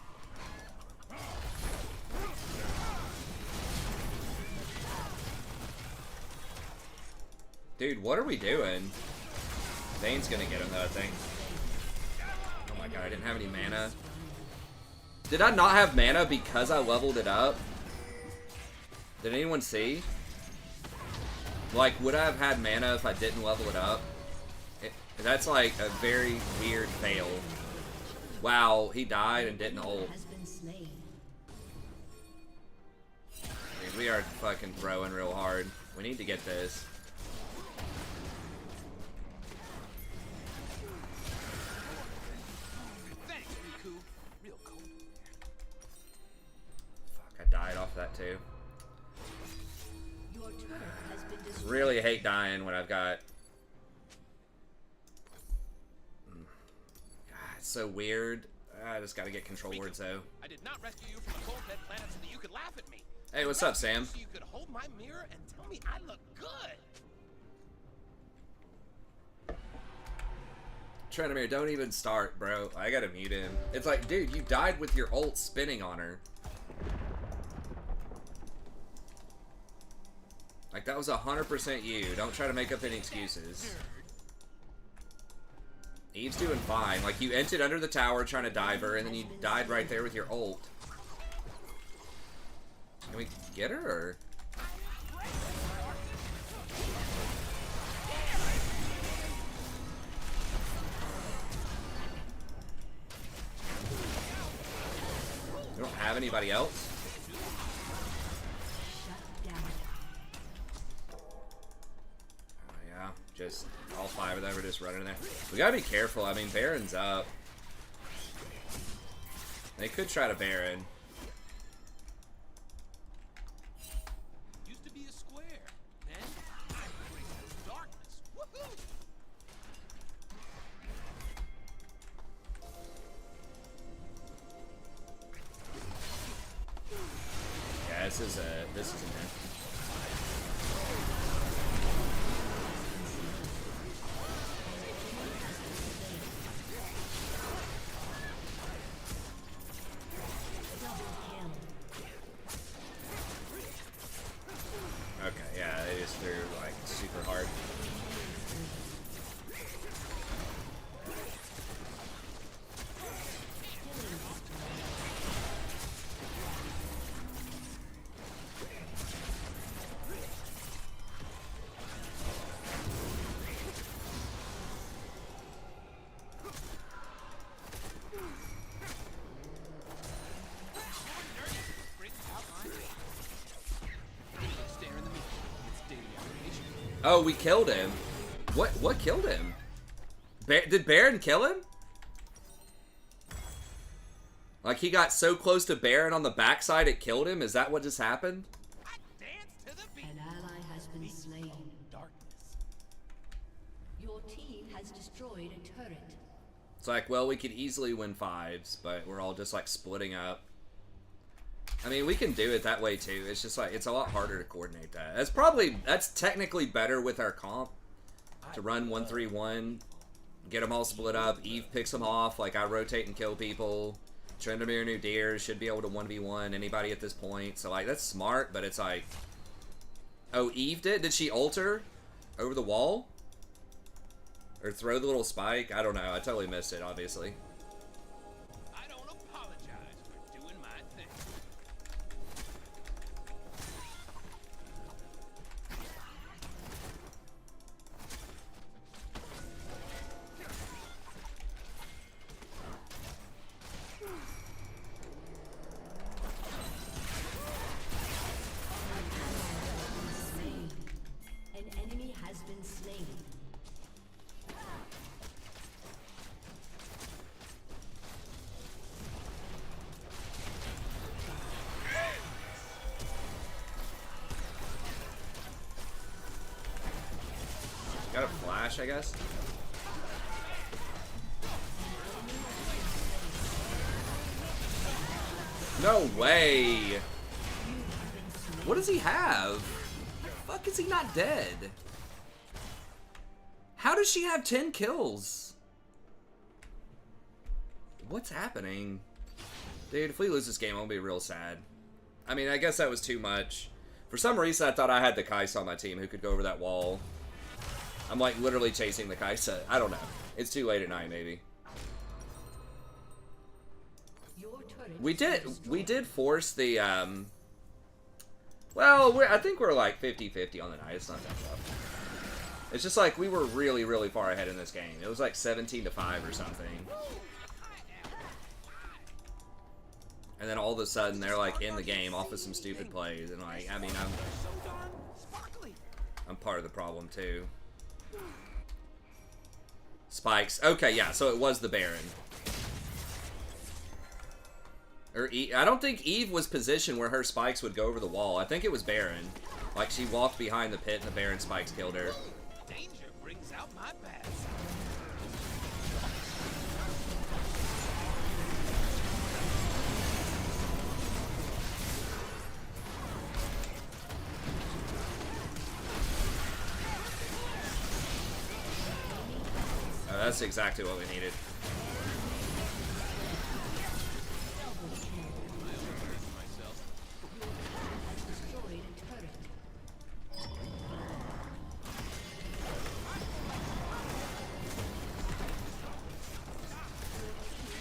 Speaker 1: Dude, what are we doing? Vane's gonna get him though, I think. Oh my god, I didn't have any mana. Did I not have mana because I leveled it up? Did anyone see? Like, would I have had mana if I didn't level it up? That's like a very weird fail. Wow, he died and didn't ult.
Speaker 5: Has been slain.
Speaker 1: Dude, we are fucking throwing real hard. We need to get this.
Speaker 3: Thanks, Riku. Real cold.
Speaker 1: Fuck, I died off that too.
Speaker 5: Your turret has been destroyed.
Speaker 1: Really hate dying when I've got... God, it's so weird. I just gotta get control words though.
Speaker 3: I did not rescue you from a cold dead planet so that you could laugh at me.
Speaker 1: Hey, what's up, Sam?
Speaker 3: So you could hold my mirror and tell me I look good.
Speaker 1: Trinamere, don't even start, bro. I gotta mute him. It's like, dude, you died with your ult spinning on her. Like, that was 100% you. Don't try to make up any excuses. Eve's doing fine. Like, you entered under the tower trying to dive her, and then you died right there with your ult. Can we get her, or? We don't have anybody else?
Speaker 5: Shut down.
Speaker 1: Just all 5 of them are just running there. We gotta be careful. I mean, Baron's up. They could try to Baron.
Speaker 3: Used to be a square. Then I bring the darkness. Woohoo!
Speaker 1: Yeah, this is intense. Okay, yeah, they just threw like super hard.
Speaker 3: Stare in the mirror. It's daily application.
Speaker 1: Oh, we killed him. What killed him? Did Baron kill him? Like he got so close to Baron on the backside it killed him? Is that what just happened?
Speaker 3: I dance to the beat.
Speaker 5: An ally has been slain.
Speaker 3: Darkness.
Speaker 5: Your team has destroyed a turret.
Speaker 1: It's like, well, we could easily win 5s, but we're all just like splitting up. I mean, we can do it that way too. It's just like, it's a lot harder to coordinate that. That's technically better with our comp. To run 1-3-1, get them all split up. Eve picks them off. Like, I rotate and kill people. Trendemir New Deer should be able to 1v1 anybody at this point. So, like, that's smart, but it's like... Oh, Eve did? Did she alter over the wall? Or throw the little spike? I don't know. I totally missed it, obviously.
Speaker 3: I don't apologize for doing my thing.
Speaker 5: An enemy has been slain.
Speaker 1: Got a flash, I guess? No way! What does he have? The fuck is he not dead? How does she have 10 kills? What's happening? Dude, if we lose this game, I'll be real sad. I mean, I guess that was too much. For some reason, I thought I had the Kaisa on my team who could go over that wall. I'm like literally chasing the Kaisa. I don't know. It's too late at night, maybe.
Speaker 5: Your turret
Speaker 1: We did force the, well, I think we're like 50-50 on the night. It's not that tough. It's just like we were really, really far ahead in this game. It was like 17-5 or something. And then all of a sudden they're like in the game off of some stupid plays, and like, I mean, I'm part of the problem too. Spikes. Okay, yeah, so it was the Baron. Or I don't think Eve was positioned where her spikes would go over the wall. I think it was Baron. Like, she walked behind the pit and the Baron spikes killed her.
Speaker 3: Danger brings out my bad side.
Speaker 1: Oh, that's exactly what we needed.
Speaker 5: destroyed a turret.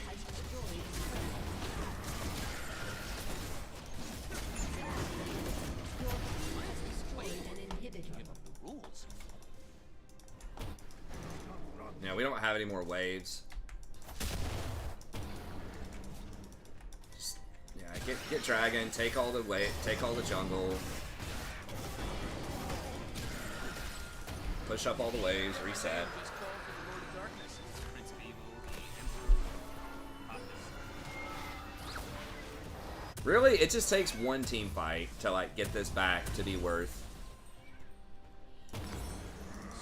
Speaker 5: Has destroyed a turret. Your team has destroyed an inhibitor.
Speaker 3: The rules.
Speaker 1: Yeah, we don't have any more waves. Just, yeah, get dragon, take all the take all the jungle. Push up all the waves, reset.
Speaker 3: Just call for the Lord of Darkness, Prince of Evil, the Emperor of Hotness.
Speaker 1: Really, it just takes one team fight to like get this back to be worth.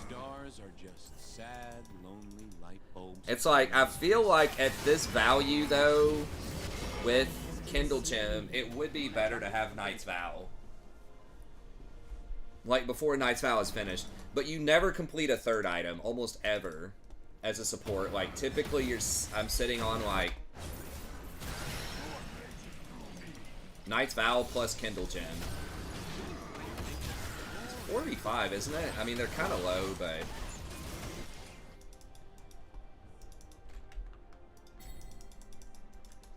Speaker 4: Stars are just sad, lonely light bulbs.
Speaker 1: It's like, I feel like at this value though, with Kindle Gem, it would be better to have Knight's Vow. Like before Knight's Vow is finished. But you never complete a third item, almost ever, as a support. Like typically I'm sitting on like Knight's Vow plus Kindle Gem. It's 45, isn't it? I mean, they're kind of low, but...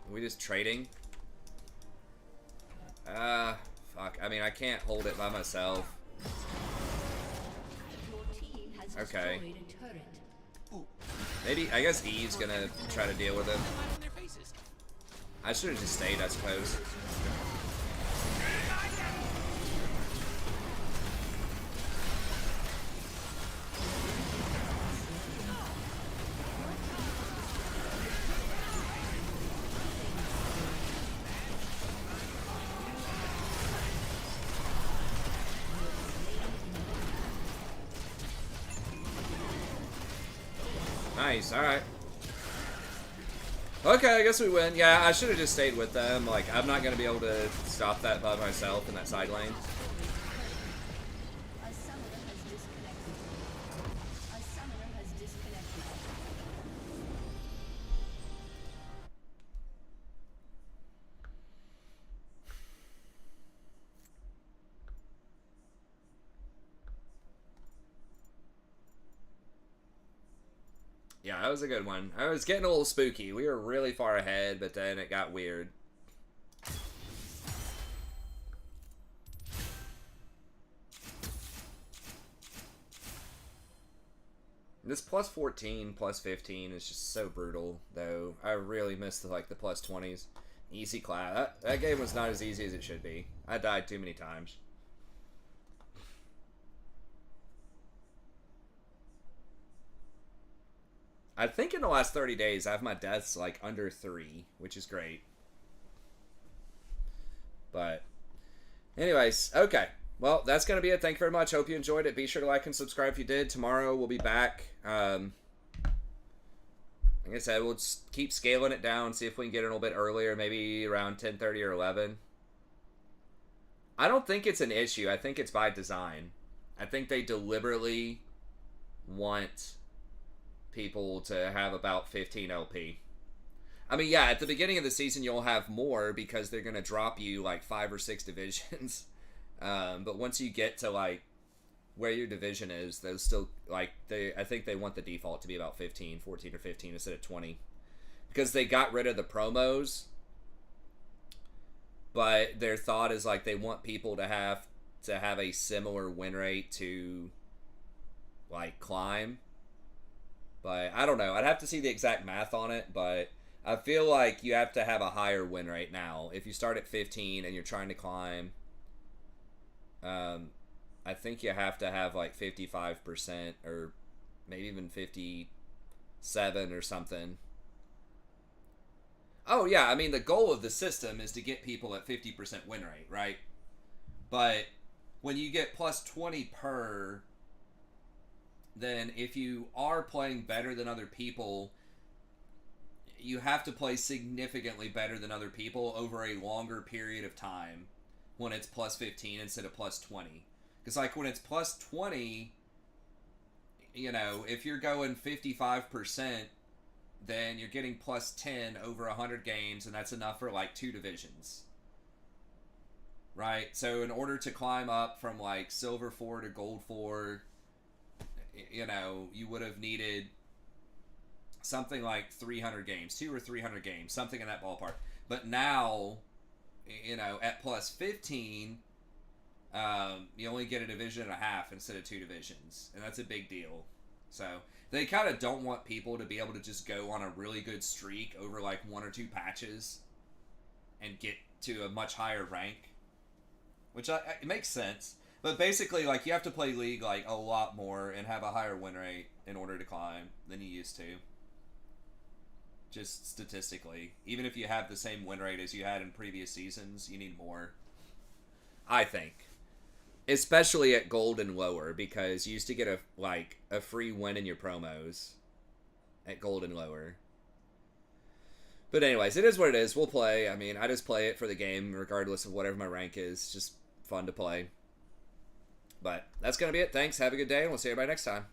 Speaker 1: Are we just trading? Fuck. I mean, I can't hold it by myself.
Speaker 5: Your team has
Speaker 1: Okay.
Speaker 5: destroyed a turret.
Speaker 1: Maybe, I guess Eve's gonna try to deal with him.
Speaker 3: Right on their faces.
Speaker 1: I should have just stayed, I suppose. Nice, alright. Okay, I guess we win. Yeah, I should have just stayed with them. Like, I'm not going to be able to stop that by myself in that side lane.
Speaker 5: A summoner has disconnected. A summoner has disconnected.
Speaker 1: Yeah, that was a good one. I was getting a little spooky. We were really far ahead, but then it got weird. This plus 14, plus 15 is just so brutal, though. I really missed the, like, the plus 20s. Easy class. That game was not as easy as it should be. I died too many times. I think in the last 30 days, I have my deaths, like, under 3, which is great. But, anyways, okay. Well, that's going to be it. Thank you very much. Hope you enjoyed it. Be sure to like and subscribe if you did. Tomorrow, we'll be back. Like I said, we'll just keep scaling it down, see if we can get it a little bit earlier, maybe around 10:30 or 11. I don't think it's an issue. I think it's by design. I think they deliberately want people to have about 15 LP. I mean, yeah, at the beginning of the season, you'll have more because they're going to drop you like 5 or 6 divisions. But once you get to like where your division is, those still like I think they want the default to be about 15, 14 or 15 instead of 20 because they got rid of the promos. But their thought is like they want people to have a similar win rate to like climb. But I don't know. I'd have to see the exact math on it, but I feel like you have to have a higher win rate now. If you start at 15 and you're trying to climb, I think you have to have like 55% or maybe even 57 or something. Oh yeah, I mean the goal of the system is to get people at 50% win rate, right? But when you get plus 20 per, then if you are playing better than other people, you have to play significantly better than other people over a longer period of time when it's plus 15 instead of plus 20. Because like when it's plus 20, you know, if you're going 55%, then you're getting plus 10 over 100 games, and that's enough for like 2 divisions. Right? So in order to climb up from like silver 4 to gold 4, you know, you would have needed something like 300 games, 200 or 300 games, something in that ballpark. But now, you know, at plus 15, you only get a division and a half instead of 2 divisions, and that's a big deal. So they kind of don't want people to be able to just go on a really good streak over like 1 or 2 patches and get to a much higher rank, which it makes sense. But basically, like, you have to play League, like, a lot more and have a higher win rate in order to climb than you used to. Just statistically. Even if you have the same win rate as you had in previous seasons, you need more. I think. Especially at gold and lower, because you used to get a free win in your promos at gold and lower. But anyways, it is what it is. We'll play. I mean, I just play it for the game, regardless of whatever my rank is. Just fun to play. But that's going to be it. Thanks. Have a good day, and we'll see everybody next time.